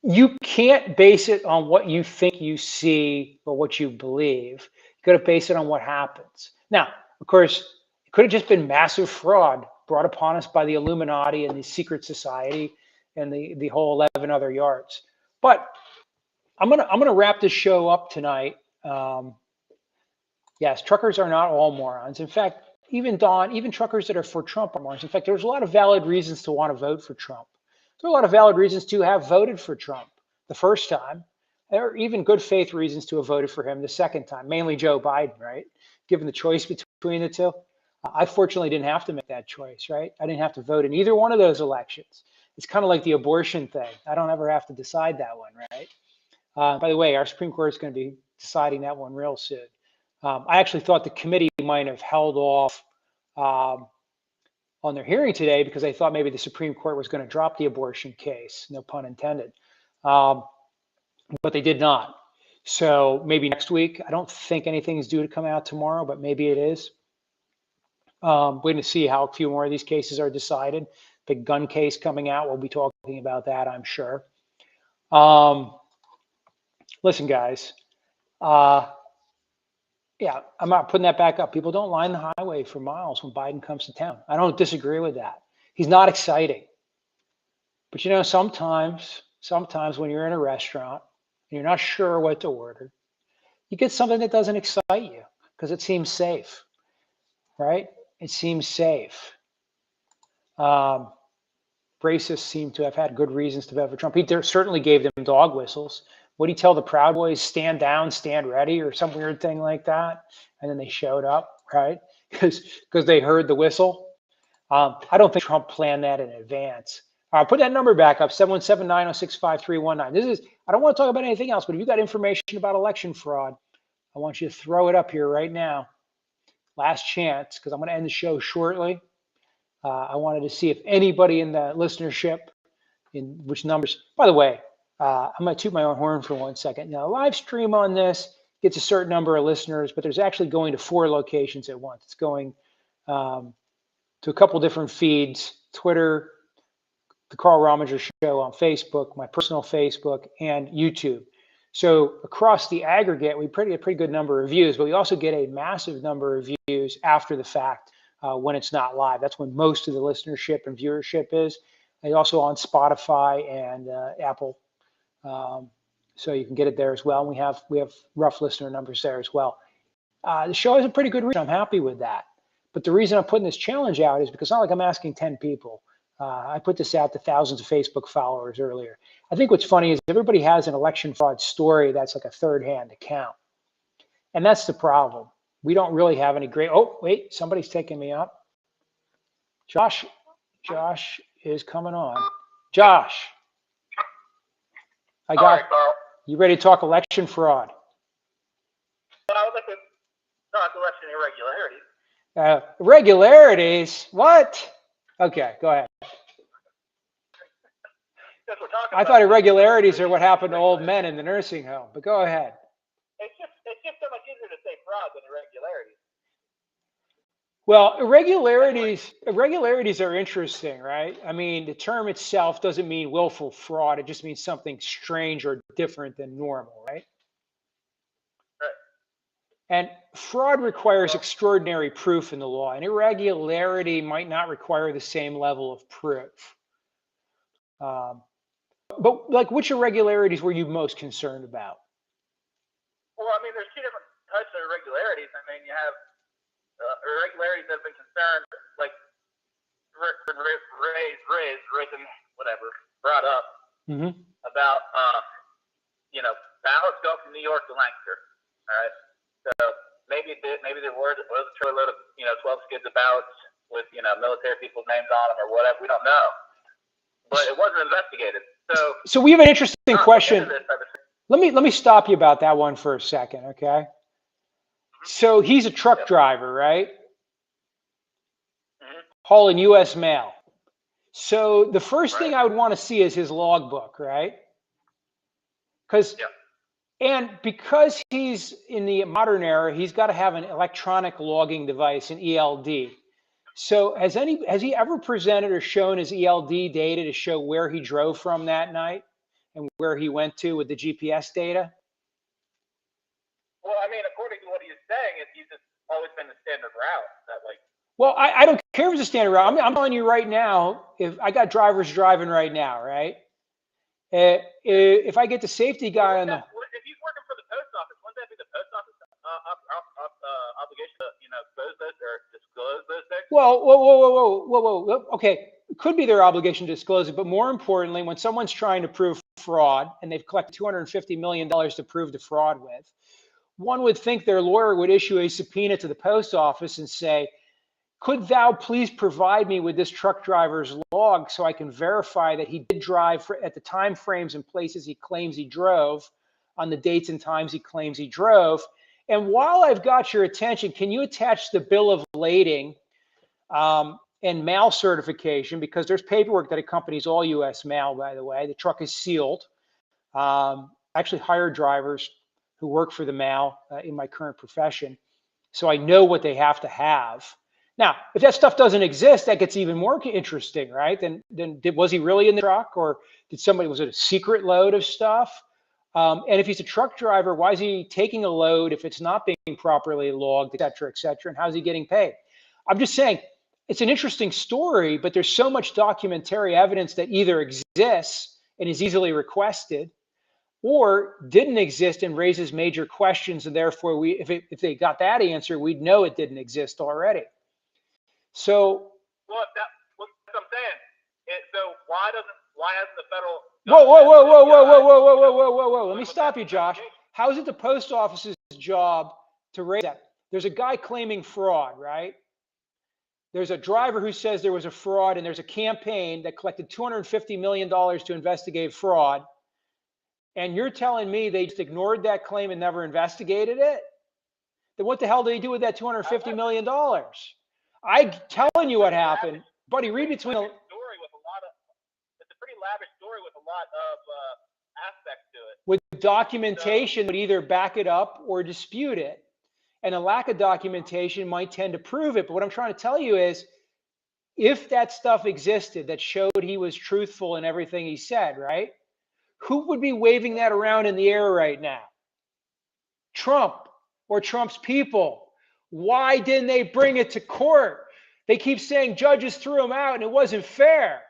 Speaker 1: you can't base it on what you think you see or what you believe. You got to base it on what happens. Now, of course, it could have just been massive fraud brought upon us by the Illuminati and the secret society and the whole 11 other yards. But I'm gonna wrap this show up tonight. Yes, truckers are not all morons. In fact, even truckers that are for Trump are morons. In fact, there's a lot of valid reasons to want to vote for Trump. There are a lot of valid reasons to have voted for Trump the first time. There are even good faith reasons to have voted for him the second time, mainly Joe Biden, right? Given the choice between the two. I fortunately didn't have to make that choice, right? I didn't have to vote in either one of those elections. It's kind of like the abortion thing. I don't ever have to decide that one, right? By the way, our Supreme Court is going to be deciding that one real soon. I actually thought the committee might have held off on their hearing today because they thought maybe the Supreme Court was going to drop the abortion case, no pun intended. But they did not. So maybe next week. I don't think anything is due to come out tomorrow, but maybe it is. We're going to see how a few more of these cases are decided. Big gun case coming out. We'll be talking about that, I'm sure. Listen, guys. Yeah, I'm not putting that back up. People don't line the highway for miles when Biden comes to town. I don't disagree with that. He's not exciting. But you know, sometimes when you're in a restaurant and you're not sure what to order, you get something that doesn't excite you because it seems safe, right? It seems safe. Racists seem to have had good reasons to vote for Trump. He certainly gave them dog whistles. What did he tell the Proud Boys? Stand down, stand ready, or some weird thing like that. And then they showed up, right? Because they heard the whistle. I don't think Trump planned that in advance. Put that number back up, 717-906-5319. I don't want to talk about anything else, but if you got information about election fraud, I want you to throw it up here right now. Last chance, because I'm going to end the show shortly. I wanted to see if anybody in the listenership, in which numbers, by the way, I'm going to toot my own horn for 1 second. Now, a live stream on this gets a certain number of listeners, but there's actually going to 4 locations at once. It's going to a couple different feeds, Twitter, the Karl Rominger Show on Facebook, my personal Facebook, and YouTube. So across the aggregate, we get a pretty good number of views, but we also get a massive number of views after the fact when it's not live. That's when most of the listenership and viewership is. And also on Spotify and Apple. So you can get it there as well. And we have rough listener numbers there as well. The show has a pretty good reach. I'm happy with that. But the reason I'm putting this challenge out is because it's not like I'm asking 10 people. I put this out to thousands of Facebook followers earlier. I think what's funny is everybody has an election fraud story that's like a third-hand account. And that's the problem. We don't really have any great, oh, wait, somebody's taking me up. Josh is coming on. Josh. I got, all right, Carl. You ready to talk election fraud?
Speaker 2: I would like to talk election irregularities.
Speaker 1: Irregularities? What? Okay, go ahead. I thought irregularities are what happened to old men in the nursing home, but go ahead.
Speaker 2: It's just so much easier to say fraud than irregularities.
Speaker 1: Well, irregularities are interesting, right? I mean, the term itself doesn't mean willful fraud. It just means something strange or different than normal, right?
Speaker 2: Right.
Speaker 1: And fraud requires extraordinary proof in the law, and irregularity might not require the same level of proof. But like, which irregularities were you most concerned about?
Speaker 2: Well, I mean, there's two different types of irregularities. I mean, you have irregularities that have been concerned, like brought up about, ballots go from New York to Lancaster. All right. So maybe there was a trailer load of 12 skids of ballots with military people's names on them or whatever. We don't know, but it wasn't investigated. So
Speaker 1: we have an interesting question. Let me stop you about that one for a second, okay? So he's a truck driver, right? Hauling U.S. mail. So the first thing I would want to see is his logbook, right? Because he's in the modern era, he's got to have an electronic logging device, an ELD. So has he ever presented or shown his ELD data to show where he drove from that night and where he went to with the GPS data?
Speaker 2: Well, I mean, according to what he's saying, he's just always been the standard route.
Speaker 1: Well, I don't care if it's a standard route. I'm telling you right now, if I got drivers driving right now, right? If I get the safety guy on the...
Speaker 2: If he's working for the post office, wouldn't that be the post office obligation to, expose those or disclose those things?
Speaker 1: Whoa. Okay, it could be their obligation to disclose it, but more importantly, when someone's trying to prove fraud and they've collected $250 million to prove the fraud with, one would think their lawyer would issue a subpoena to the post office and say, could thou please provide me with this truck driver's log so I can verify that he did drive at the time frames and places he claims he drove on the dates and times he claims he drove. And while I've got your attention, can you attach the bill of lading and mail certification, because there's paperwork that accompanies all U.S. mail, by the way. The truck is sealed. I actually hired drivers who work for the mail in my current profession, so I know what they have to have. Now, if that stuff doesn't exist, that gets even more interesting, right? Then was he really in the truck, or was it a secret load of stuff? And if he's a truck driver, why is he taking a load if it's not being properly logged, et cetera, and how's he getting paid? I'm just saying, it's an interesting story, but there's so much documentary evidence that either exists and is easily requested, or didn't exist and raises major questions, and therefore if they got that answer, we'd know it didn't exist already. So,
Speaker 2: well, that's what I'm saying. So why hasn't the federal...
Speaker 1: Whoa. Let me stop you, Josh. How is it the post office's job to raise that? There's a guy claiming fraud, right? There's a driver who says there was a fraud, and there's a campaign that collected $250 million to investigate fraud. And you're telling me they just ignored that claim and never investigated it? Then what the hell did they do with that $250 million? I'm telling you what happened. Buddy, read between the...
Speaker 2: It's a pretty lavish story with a lot of aspects to it.
Speaker 1: With documentation would either back it up or dispute it. And a lack of documentation might tend to prove it. But what I'm trying to tell you is, if that stuff existed that showed he was truthful in everything he said, right? Who would be waving that around in the air right now? Trump or Trump's people. Why didn't they bring it to court? They keep saying judges threw him out and it wasn't fair,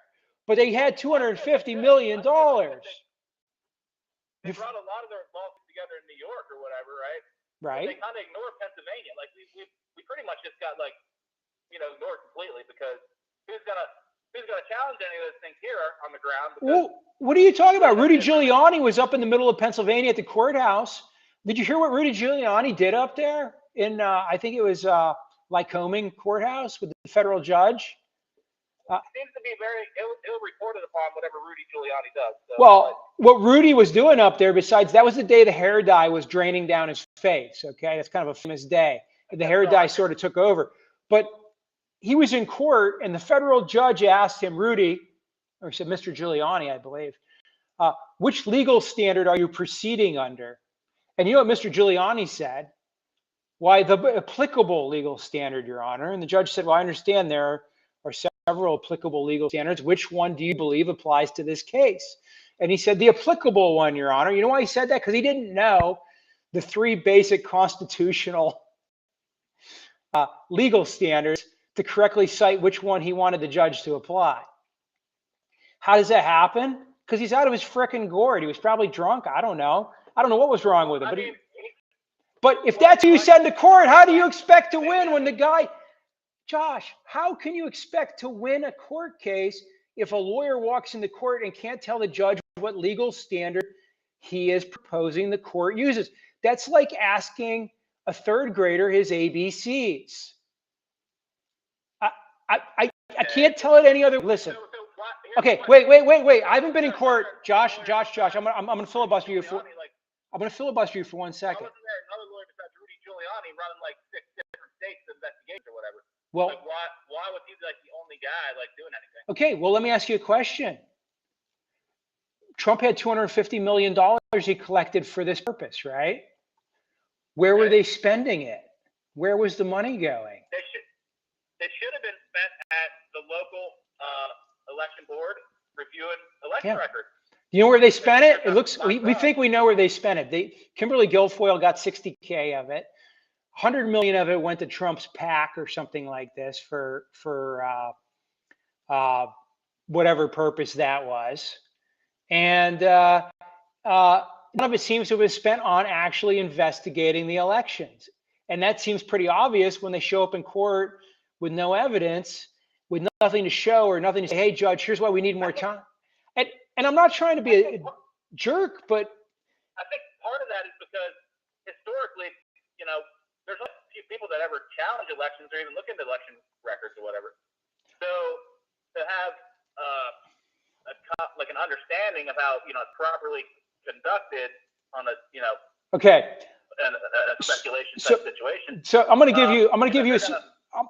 Speaker 1: but they had $250 million.
Speaker 2: They brought a lot of their lawsuits together in New York or whatever, right?
Speaker 1: Right.
Speaker 2: But they kind of ignored Pennsylvania. Like we pretty much just got ignored completely, because who's gonna challenge any of those things here on the ground?
Speaker 1: Well, what are you talking about? Rudy Giuliani was up in the middle of Pennsylvania at the courthouse. Did you hear what Rudy Giuliani did up there in, I think it was Lycoming Courthouse with the federal judge?
Speaker 2: Seems to be very ill-reported upon whatever Rudy Giuliani does. So,
Speaker 1: well, what Rudy was doing up there, besides, that was the day the hair dye was draining down his face, okay? That's kind of a famous day. The hair dye sort of took over. But he was in court, and the federal judge asked him, Rudy, or he said, Mr. Giuliani, I believe, which legal standard are you proceeding under? And you know what Mr. Giuliani said? Why, the applicable legal standard, Your Honor. And the judge said, well, I understand there are several applicable legal standards. Which one do you believe applies to this case? And he said, the applicable one, Your Honor. You know why he said that? Because he didn't know the three basic constitutional legal standards to correctly cite which one he wanted the judge to apply. How does that happen? Because he's out of his frickin' gourd. He was probably drunk. I don't know. I don't know what was wrong with him. But if that's what you said to court, how do you expect to win when the guy, Josh, how can you expect to win a court case if a lawyer walks into court and can't tell the judge what legal standard he is proposing the court uses? That's like asking a third grader his ABCs. I can't tell it any other. Listen. Okay, wait. I haven't been in court, Josh. I'm gonna filibuster you for. I'm gonna filibuster you for 1 second.
Speaker 2: Wasn't there another lawyer besides Rudy Giuliani running like 6 different states investigations or whatever?
Speaker 1: Well,
Speaker 2: like why was he like the only guy like doing anything?
Speaker 1: Okay, well let me ask you a question. Trump had $250 million he collected for this purpose, right? Where were they spending it? Where was the money going?
Speaker 2: They should have been spent at the local election board reviewing election records.
Speaker 1: You know where they spent it? It looks. We think we know where they spent it. Kimberly Guilfoyle got $60K of it. $100 million of it went to Trump's PAC or something like this for whatever purpose that was, and none of it seems to have been spent on actually investigating the elections. And that seems pretty obvious when they show up in court with no evidence, with nothing to show or nothing to say, hey, judge, here's why we need more time. And I'm not trying to be a jerk, but
Speaker 2: I think part of that is because historically, there's not a few people that ever challenge elections or even look into election records or whatever. So to have like an understanding of how it's properly conducted on a
Speaker 1: okay.
Speaker 2: A speculation type situation.
Speaker 1: So I'm going to give you.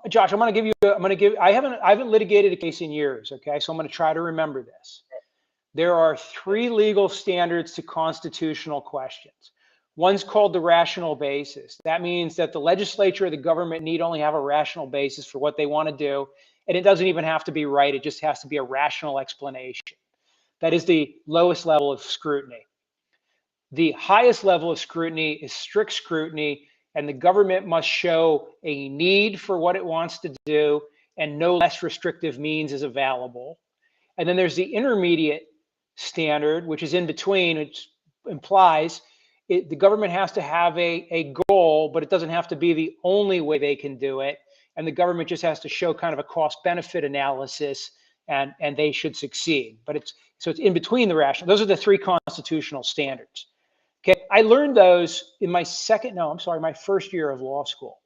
Speaker 1: Josh, I haven't litigated a case in years. Okay, so I'm going to try to remember this. There are 3 legal standards to constitutional questions. One's called the rational basis. That means that the legislature or the government need only have a rational basis for what they want to do, and it doesn't even have to be right. It just has to be a rational explanation. That is the lowest level of scrutiny. The highest level of scrutiny is strict scrutiny, and the government must show a need for what it wants to do, and no less restrictive means is available. And then there's the intermediate standard, which is in between, which implies the government has to have a goal, but it doesn't have to be the only way they can do it. And the government just has to show kind of a cost-benefit analysis, and they should succeed. But it's in between the rational. Those are the 3 constitutional standards. Okay, I learned those in my first year of law school.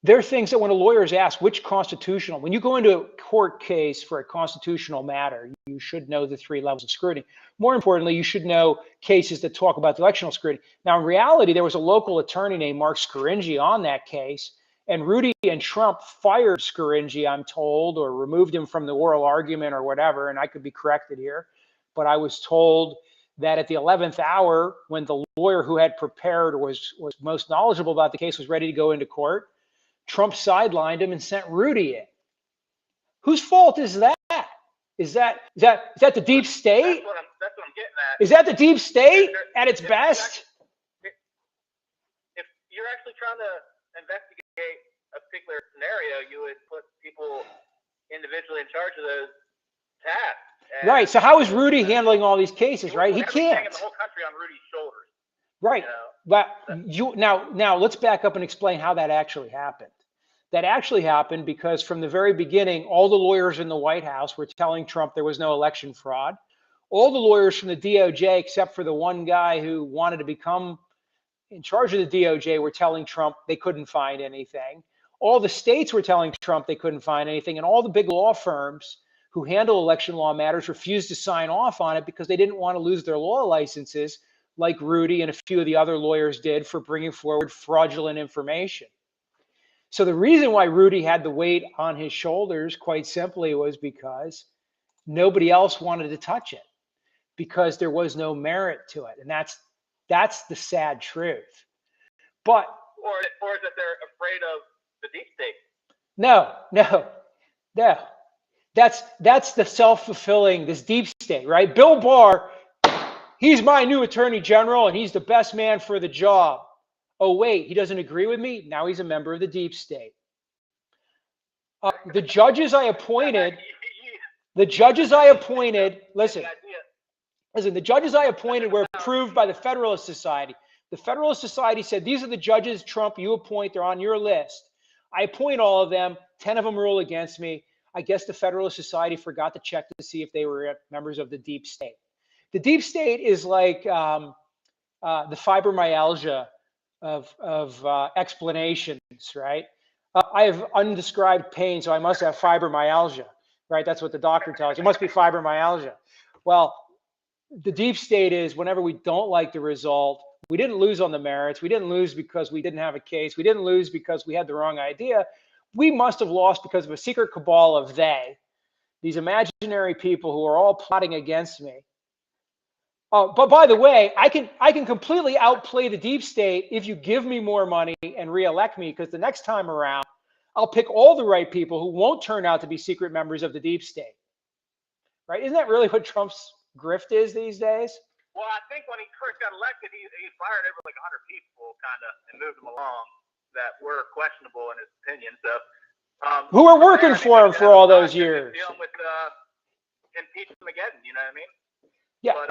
Speaker 1: There are things that when a lawyer is asked which constitutional, when you go into a court case for a constitutional matter, you should know the 3 levels of scrutiny. More importantly, you should know cases that talk about the electional scrutiny. Now, in reality, there was a local attorney named Mark Scaringi on that case, and Rudy and Trump fired Scaringi, I'm told, or removed him from the oral argument or whatever, and I could be corrected here, but I was told that at the 11th hour, when the lawyer who had prepared or was most knowledgeable about the case was ready to go into court, Trump sidelined him and sent Rudy in. Whose fault is that? Is that the deep state?
Speaker 2: That's what I'm getting at.
Speaker 1: Is that the deep state at its best?
Speaker 2: If you're actually trying to investigate a particular scenario, you would put people individually in charge of those tasks.
Speaker 1: Right. So how is Rudy handling all these cases? Right. He can't.
Speaker 2: The whole country on Rudy's shoulders.
Speaker 1: Right. But now let's back up and explain how that actually happened. That actually happened because from the very beginning, all the lawyers in the White House were telling Trump there was no election fraud. All the lawyers from the DOJ, except for the one guy who wanted to become in charge of the DOJ, were telling Trump they couldn't find anything. All the states were telling Trump they couldn't find anything. And all the big law firms who handle election law matters refused to sign off on it because they didn't want to lose their law licenses, like Rudy and a few of the other lawyers did for bringing forward fraudulent information. So the reason why Rudy had the weight on his shoulders, quite simply, was because nobody else wanted to touch it, because there was no merit to it. And that's the sad truth. But
Speaker 2: or is it they're afraid of the deep state?
Speaker 1: No. That's the self-fulfilling, this deep state, right? Bill Barr He's my new attorney general and he's the best man for the job. Oh, wait, he doesn't agree with me? Now he's a member of the deep state. The judges I appointed, listen, the judges I appointed were approved by the Federalist Society. The Federalist Society said, these are the judges, Trump, you appoint, they're on your list. I appoint all of them, 10 of them rule against me. I guess the Federalist Society forgot to check to see if they were members of the deep state. The deep state is like the fibromyalgia of explanations, right? I have undescribed pain, so I must have fibromyalgia, right? That's what the doctor tells you. It must be fibromyalgia. Well, the deep state is whenever we don't like the result, we didn't lose on the merits. We didn't lose because we didn't have a case. We didn't lose because we had the wrong idea. We must have lost because of a secret cabal of they, these imaginary people who are all plotting against me. But by the way, I can completely outplay the deep state if you give me more money and reelect me, because the next time around, I'll pick all the right people who won't turn out to be secret members of the deep state. Right? Isn't that really what Trump's grift is these days?
Speaker 2: Well, I think when he first got elected, he fired over like 100 people, kind of, and moved them along that were questionable in his opinion. So,
Speaker 1: who were working for him for all those years?
Speaker 2: Dealing with impeachment again, you know what I mean?
Speaker 1: Yeah.
Speaker 2: But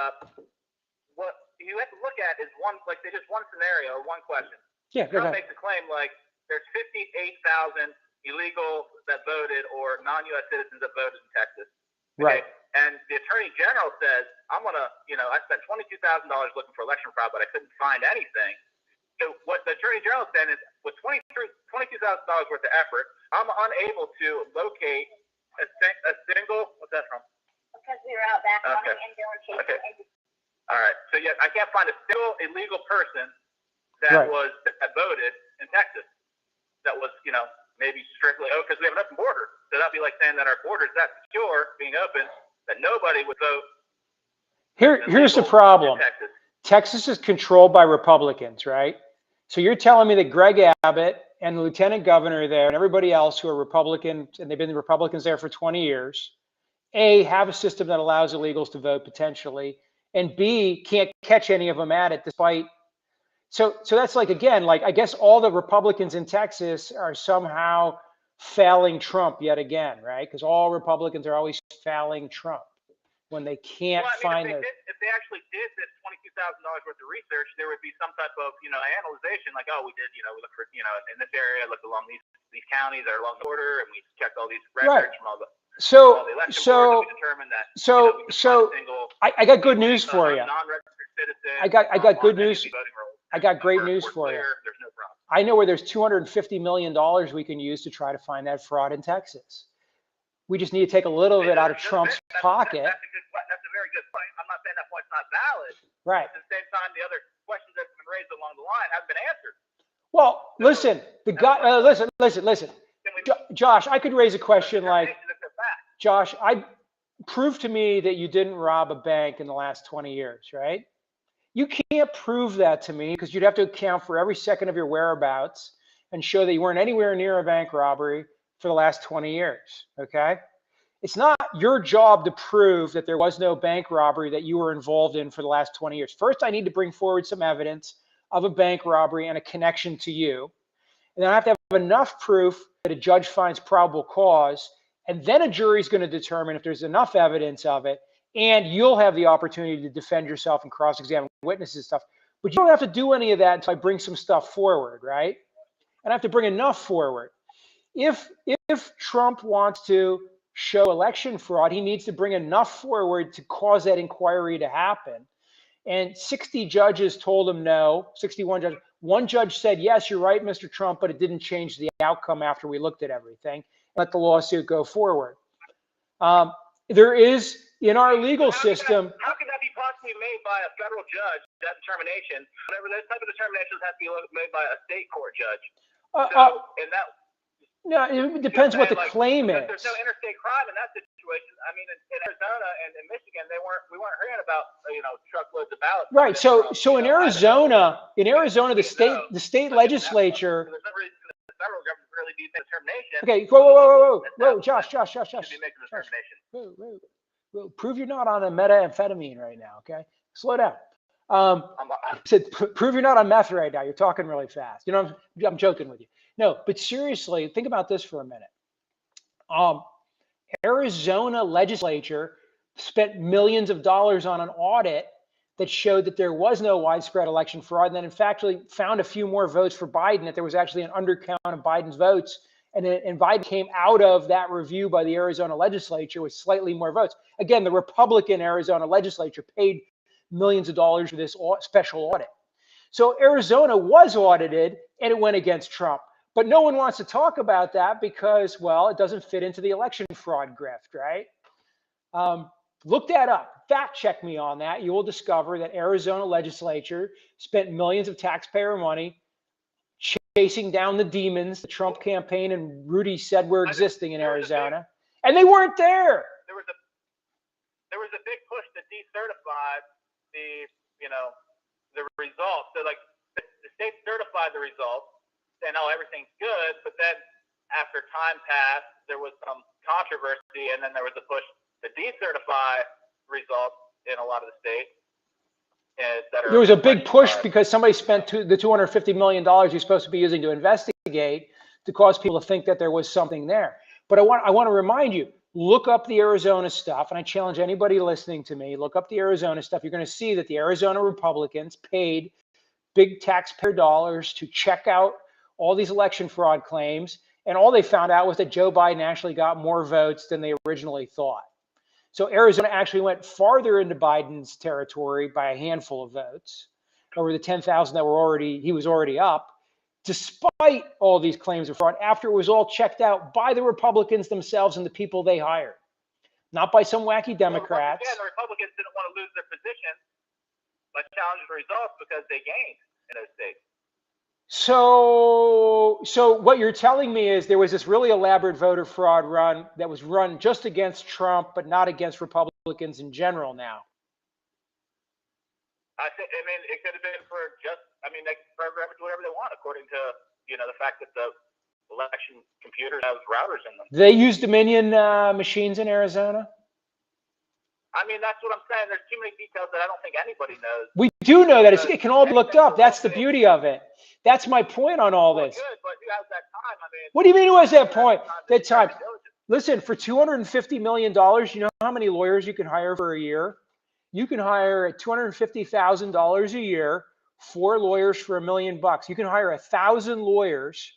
Speaker 2: what you have to look at is just one scenario, one question.
Speaker 1: Yeah.
Speaker 2: Trump makes a claim like there's 58,000 illegals that voted or non-U.S. citizens that voted in Texas. Okay?
Speaker 1: Right.
Speaker 2: And the attorney general says, I'm going to, I spent $22,000 looking for election fraud, but I couldn't find anything. So what the attorney general said is, with $22,000 worth of effort, I'm unable to locate a single, what's that from?
Speaker 3: Because we were out back running and doing chasing.
Speaker 2: Okay. All right. So yeah, I can't find a single illegal person that that voted in Texas. That was, maybe strictly because we have an open border. So that'd be like saying that our border is that secure, being open, that nobody would vote.
Speaker 1: Here's the problem. Texas is controlled by Republicans, right? So you're telling me that Greg Abbott and the lieutenant governor there and everybody else who are Republican, and they've been Republicans there for 20 years, A, have a system that allows illegals to vote potentially, and B, can't catch any of them at it despite. So that's like, again, like I guess all the Republicans in Texas are somehow failing Trump yet again, right? Because all Republicans are always failing Trump when they can't find it.
Speaker 2: If they actually did this $22,000 worth of research, there would be some type of, analyzation like, oh, we did, we looked for, in this area, looked along these counties that are along the border, and we checked all these records from all the.
Speaker 1: So I got good news for you. I got good news. I got great news for you.
Speaker 2: There's no problem.
Speaker 1: I know where there's $250 million we can use to try to find that fraud in Texas. We just need to take a little bit out of Trump's pocket.
Speaker 2: That's a very good point. I'm not saying that point's not valid.
Speaker 1: Right.
Speaker 2: At the same time, the other questions that have been raised along the line haven't been answered.
Speaker 1: Well, listen, the guy. Listen. Josh, I could raise a question like, Josh, prove to me that you didn't rob a bank in the last 20 years, right? You can't prove that to me because you'd have to account for every second of your whereabouts and show that you weren't anywhere near a bank robbery for the last 20 years, okay? It's not your job to prove that there was no bank robbery that you were involved in for the last 20 years. First, I need to bring forward some evidence of a bank robbery and a connection to you. And then I have to have enough proof that a judge finds probable cause, and then a jury's going to determine if there's enough evidence of it, and you'll have the opportunity to defend yourself and cross-examine witnesses and stuff. But you don't have to do any of that until I bring some stuff forward, right? And I have to bring enough forward. If Trump wants to show election fraud, he needs to bring enough forward to cause that inquiry to happen. And 60 judges told him no, 61 judges. One judge said, yes, you're right, Mr. Trump, but it didn't change the outcome after we looked at everything. Let the lawsuit go forward. There is, in our legal system.
Speaker 2: How could that be possibly made by a federal judge, that determination? Whatever those type of determinations have to be made by a state court judge.
Speaker 1: No, it depends what the claim is.
Speaker 2: There's no interstate crime in that situation. I mean, in Arizona and in Michigan, we weren't hearing about truckloads of ballots.
Speaker 1: Right. So in Arizona, the state legislature.
Speaker 2: There's no reason for the federal government to really be making a determination.
Speaker 1: Okay. Whoa, Josh.
Speaker 2: Be making a determination.
Speaker 1: Whoa. Prove you're not on a methamphetamine right now. Okay. Slow down. Said, prove you're not on meth right now. You're talking really fast. You know, I'm joking with you. No, but seriously, think about this for a minute. Arizona legislature spent millions of dollars on an audit that showed that there was no widespread election fraud, and then in fact found a few more votes for Biden, that there was actually an undercount of Biden's votes, and Biden came out of that review by the Arizona legislature with slightly more votes. Again, the Republican Arizona legislature paid millions of dollars for this special audit. So Arizona was audited, and it went against Trump. But no one wants to talk about that because, well, it doesn't fit into the election fraud grift, right? Look that up. Fact check me on that. You will discover that Arizona legislature spent millions of taxpayer money chasing down the demons the Trump campaign and Rudy said were existing in Arizona, and they weren't there.
Speaker 2: There was a big push to decertify the results. So like the state certified the results, saying, oh, everything's good, but then after time passed, there was some controversy, and then there was a push to decertify results in a lot of the states.
Speaker 1: There was a big push because somebody spent the $250 million you're supposed to be using to investigate to cause people to think that there was something there. But I want to remind you, look up the Arizona stuff, and I challenge anybody listening to me, look up the Arizona stuff. You're going to see that the Arizona Republicans paid big taxpayer dollars to check out all these election fraud claims, and all they found out was that Joe Biden actually got more votes than they originally thought. So Arizona actually went farther into Biden's territory by a handful of votes over the 10,000 that he was already up, despite all these claims of fraud, after it was all checked out by the Republicans themselves and the people they hired, not by some wacky Democrats.
Speaker 2: Well, the Republicans didn't want to lose their position by challenging the results because they gained in those states.
Speaker 1: So what you're telling me is there was this really elaborate voter fraud run that was run just against Trump, but not against Republicans in general now.
Speaker 2: I mean, it could have been for they can program it to whatever they want according to, the fact that the election computer has routers in them.
Speaker 1: They use Dominion machines in Arizona?
Speaker 2: I mean, that's what I'm saying. There's too many details that I don't think anybody knows.
Speaker 1: We do know that. It can all be looked up. That's the beauty of it. That's my point on all this.
Speaker 2: Good, but who has that time? I mean,
Speaker 1: what do you mean who has that point? That time. Listen, for $250 million, you know how many lawyers you can hire for a year? You can hire at $250,000 a year, 4 lawyers for $1 million. You can hire 1,000 lawyers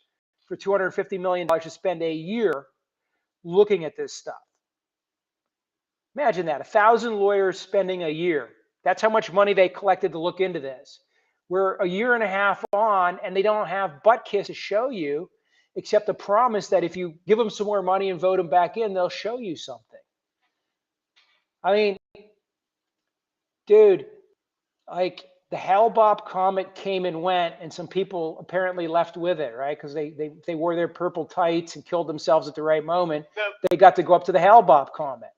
Speaker 1: for $250 million to spend a year looking at this stuff. Imagine that, 1,000 lawyers spending a year. That's how much money they collected to look into this. We're a year and a half on, and they don't have butt kiss to show you, except the promise that if you give them some more money and vote them back in, they'll show you something. I mean, dude, like the Hale-Bopp comet came and went, and some people apparently left with it, right? Because they wore their purple tights and killed themselves at the right moment. They got to go up to the Hale-Bopp comet.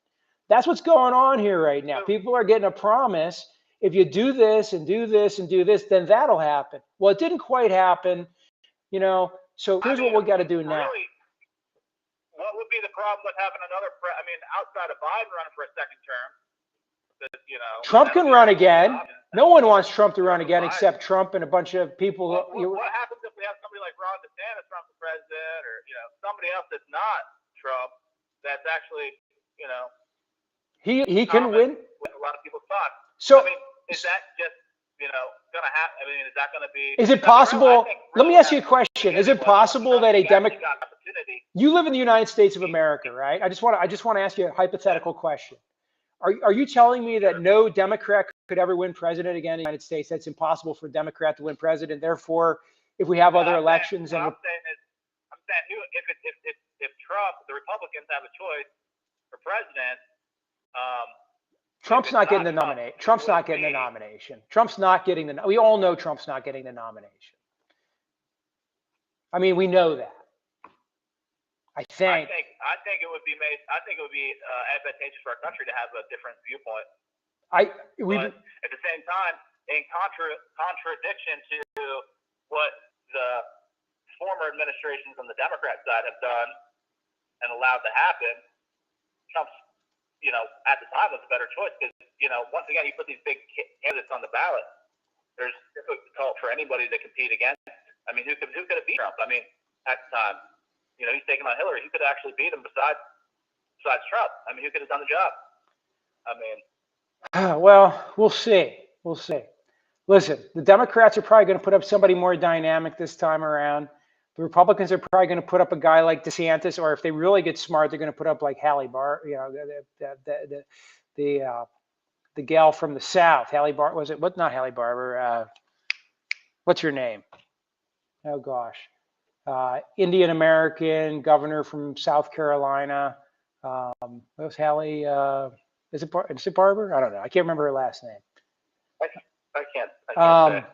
Speaker 1: That's what's going on here right now. People are getting a promise. If you do this and do this and do this, then that'll happen. Well, it didn't quite happen, So here's what we got to do now.
Speaker 2: Really, what would be the problem with having another? Outside of Biden running for a second term,
Speaker 1: Trump can run again. No one wants Trump to run again except Trump and a bunch of people.
Speaker 2: What happens if we have somebody like Ron DeSantis run for president, or somebody else that's not Trump, that's actually
Speaker 1: he can win.
Speaker 2: With a lot of people's thoughts.
Speaker 1: So
Speaker 2: is that just going to happen? I mean, is that going to be?
Speaker 1: Is it possible? Let me ask you a question. Is it possible that a Democrat? You live in the United States of America, right? I just want to ask you a hypothetical question. Are you telling me that no Democrat could ever win president again in the United States? That's impossible for a Democrat to win president. Therefore, if we have other elections,
Speaker 2: what I'm saying is, if Trump, the Republicans have a choice for president.
Speaker 1: Trump's not getting the nomination. Trump's not getting the nomination. Trump's not getting the. We all know Trump's not getting the nomination. I mean, we know that. I think it would be advantageous for our country to have a different viewpoint. But at the same time, in contradiction to what the former administrations on the Democrat side have done and allowed to happen, Trump's
Speaker 2: at the time was a better choice because, once again, you put these big candidates on the ballot, there's difficult for anybody to compete against. I mean, who could have beat Trump? I mean, at the time, he's taking on Hillary. Who could actually beat him besides Trump? I mean, who could have done the job? I mean,
Speaker 1: well, we'll see. We'll see. Listen, the Democrats are probably going to put up somebody more dynamic this time around. The Republicans are probably going to put up a guy like DeSantis, or if they really get smart, they're going to put up like Hallie Bar, the gal from the South, Hallie Bar. Was it what? Not Hallie Barber. What's her name? Oh gosh, Indian American governor from South Carolina. What was Hallie? Is it Barber? I don't know. I can't remember her last name.
Speaker 2: I can't say.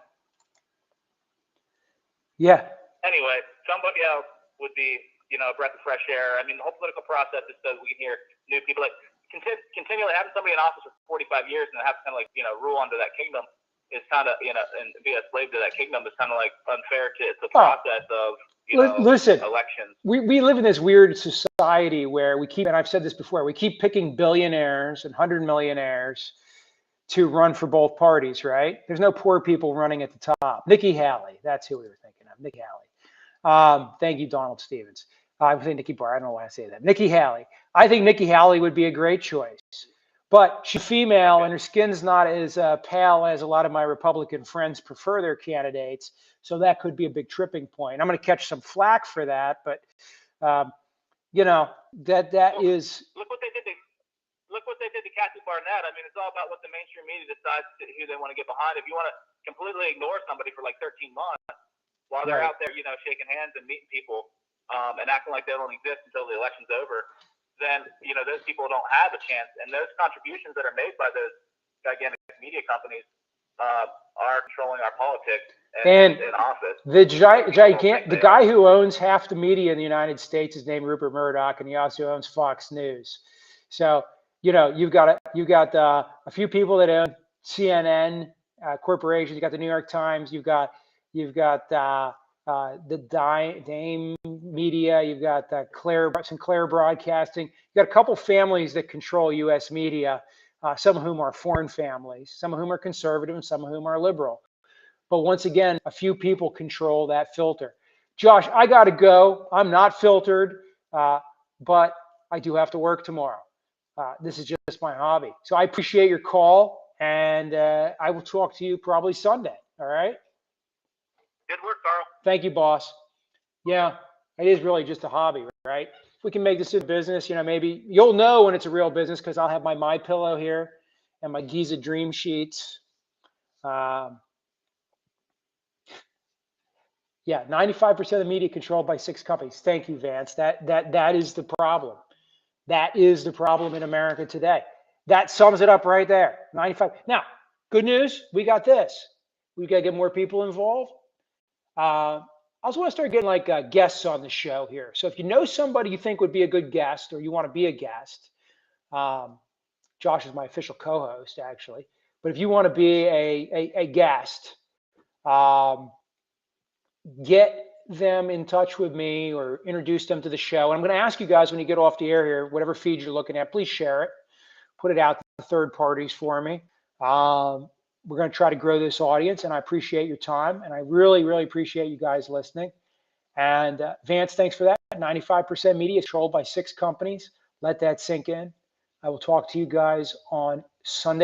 Speaker 1: Yeah.
Speaker 2: Anyway, somebody else would be, a breath of fresh air. I mean, the whole political process is so we can hear new people. Like, continually having somebody in office for 45 years and have to kind of rule under that kingdom is kind of, and be a slave to that kingdom is kind of like unfair to the process of,
Speaker 1: listen,
Speaker 2: elections.
Speaker 1: We live in this weird society where we keep, and I've said this before, we keep picking billionaires and 100 millionaires to run for both parties, right? There's no poor people running at the top. Nikki Haley, that's who we were thinking of, Nikki Haley. Thank you, Donald Stevens. I was saying Nikki Barr, I don't know why I say that. Nikki Haley. I think Nikki Haley would be a great choice, but she's female and her skin's not as pale as a lot of my Republican friends prefer their candidates, so that could be a big tripping point. I'm going to catch some flack for that, but that is.
Speaker 2: Look what they did to Kathy Barnett. I mean, it's all about what the mainstream media decides who they want to get behind. If you want to completely ignore somebody for like 13 months while they're out there, shaking hands and meeting people and acting like they don't exist until the election's over, then, those people don't have a chance. And those contributions that are made by those gigantic media companies are controlling our politics and in office.
Speaker 1: The guy who owns half the media in the United States is named Rupert Murdoch, and he also owns Fox News. So, you've got a few people that own CNN corporations. You got the New York Times. You've got the Dame Media. You've got Sinclair Broadcasting. You got a couple families that control U.S. media. Some of whom are foreign families. Some of whom are conservative, and some of whom are liberal. But once again, a few people control that filter. Josh, I got to go. I'm not filtered, but I do have to work tomorrow. This is just my hobby. So I appreciate your call, and I will talk to you probably Sunday. All right?
Speaker 2: Good work, Carl.
Speaker 1: Thank you, boss. Yeah, it is really just a hobby, right? If we can make this a business, maybe you'll know when it's a real business because I'll have my MyPillow here and my Giza Dream Sheets. Yeah, 95% of the media controlled by 6 companies. Thank you, Vance. That is the problem. That is the problem in America today. That sums it up right there. 95. Now, good news, we got this. We got to get more people involved. I also want to start getting guests on the show here. So if you know somebody you think would be a good guest, or you want to be a guest, Josh is my official co-host actually. But if you want to be a guest, get them in touch with me or introduce them to the show. And I'm going to ask you guys when you get off the air here, whatever feed you're looking at, please share it, put it out to third parties for me. We're going to try to grow this audience, and I appreciate your time, and I really, really appreciate you guys listening. And Vance, thanks for that. 95% media is controlled by 6 companies. Let that sink in. I will talk to you guys on Sunday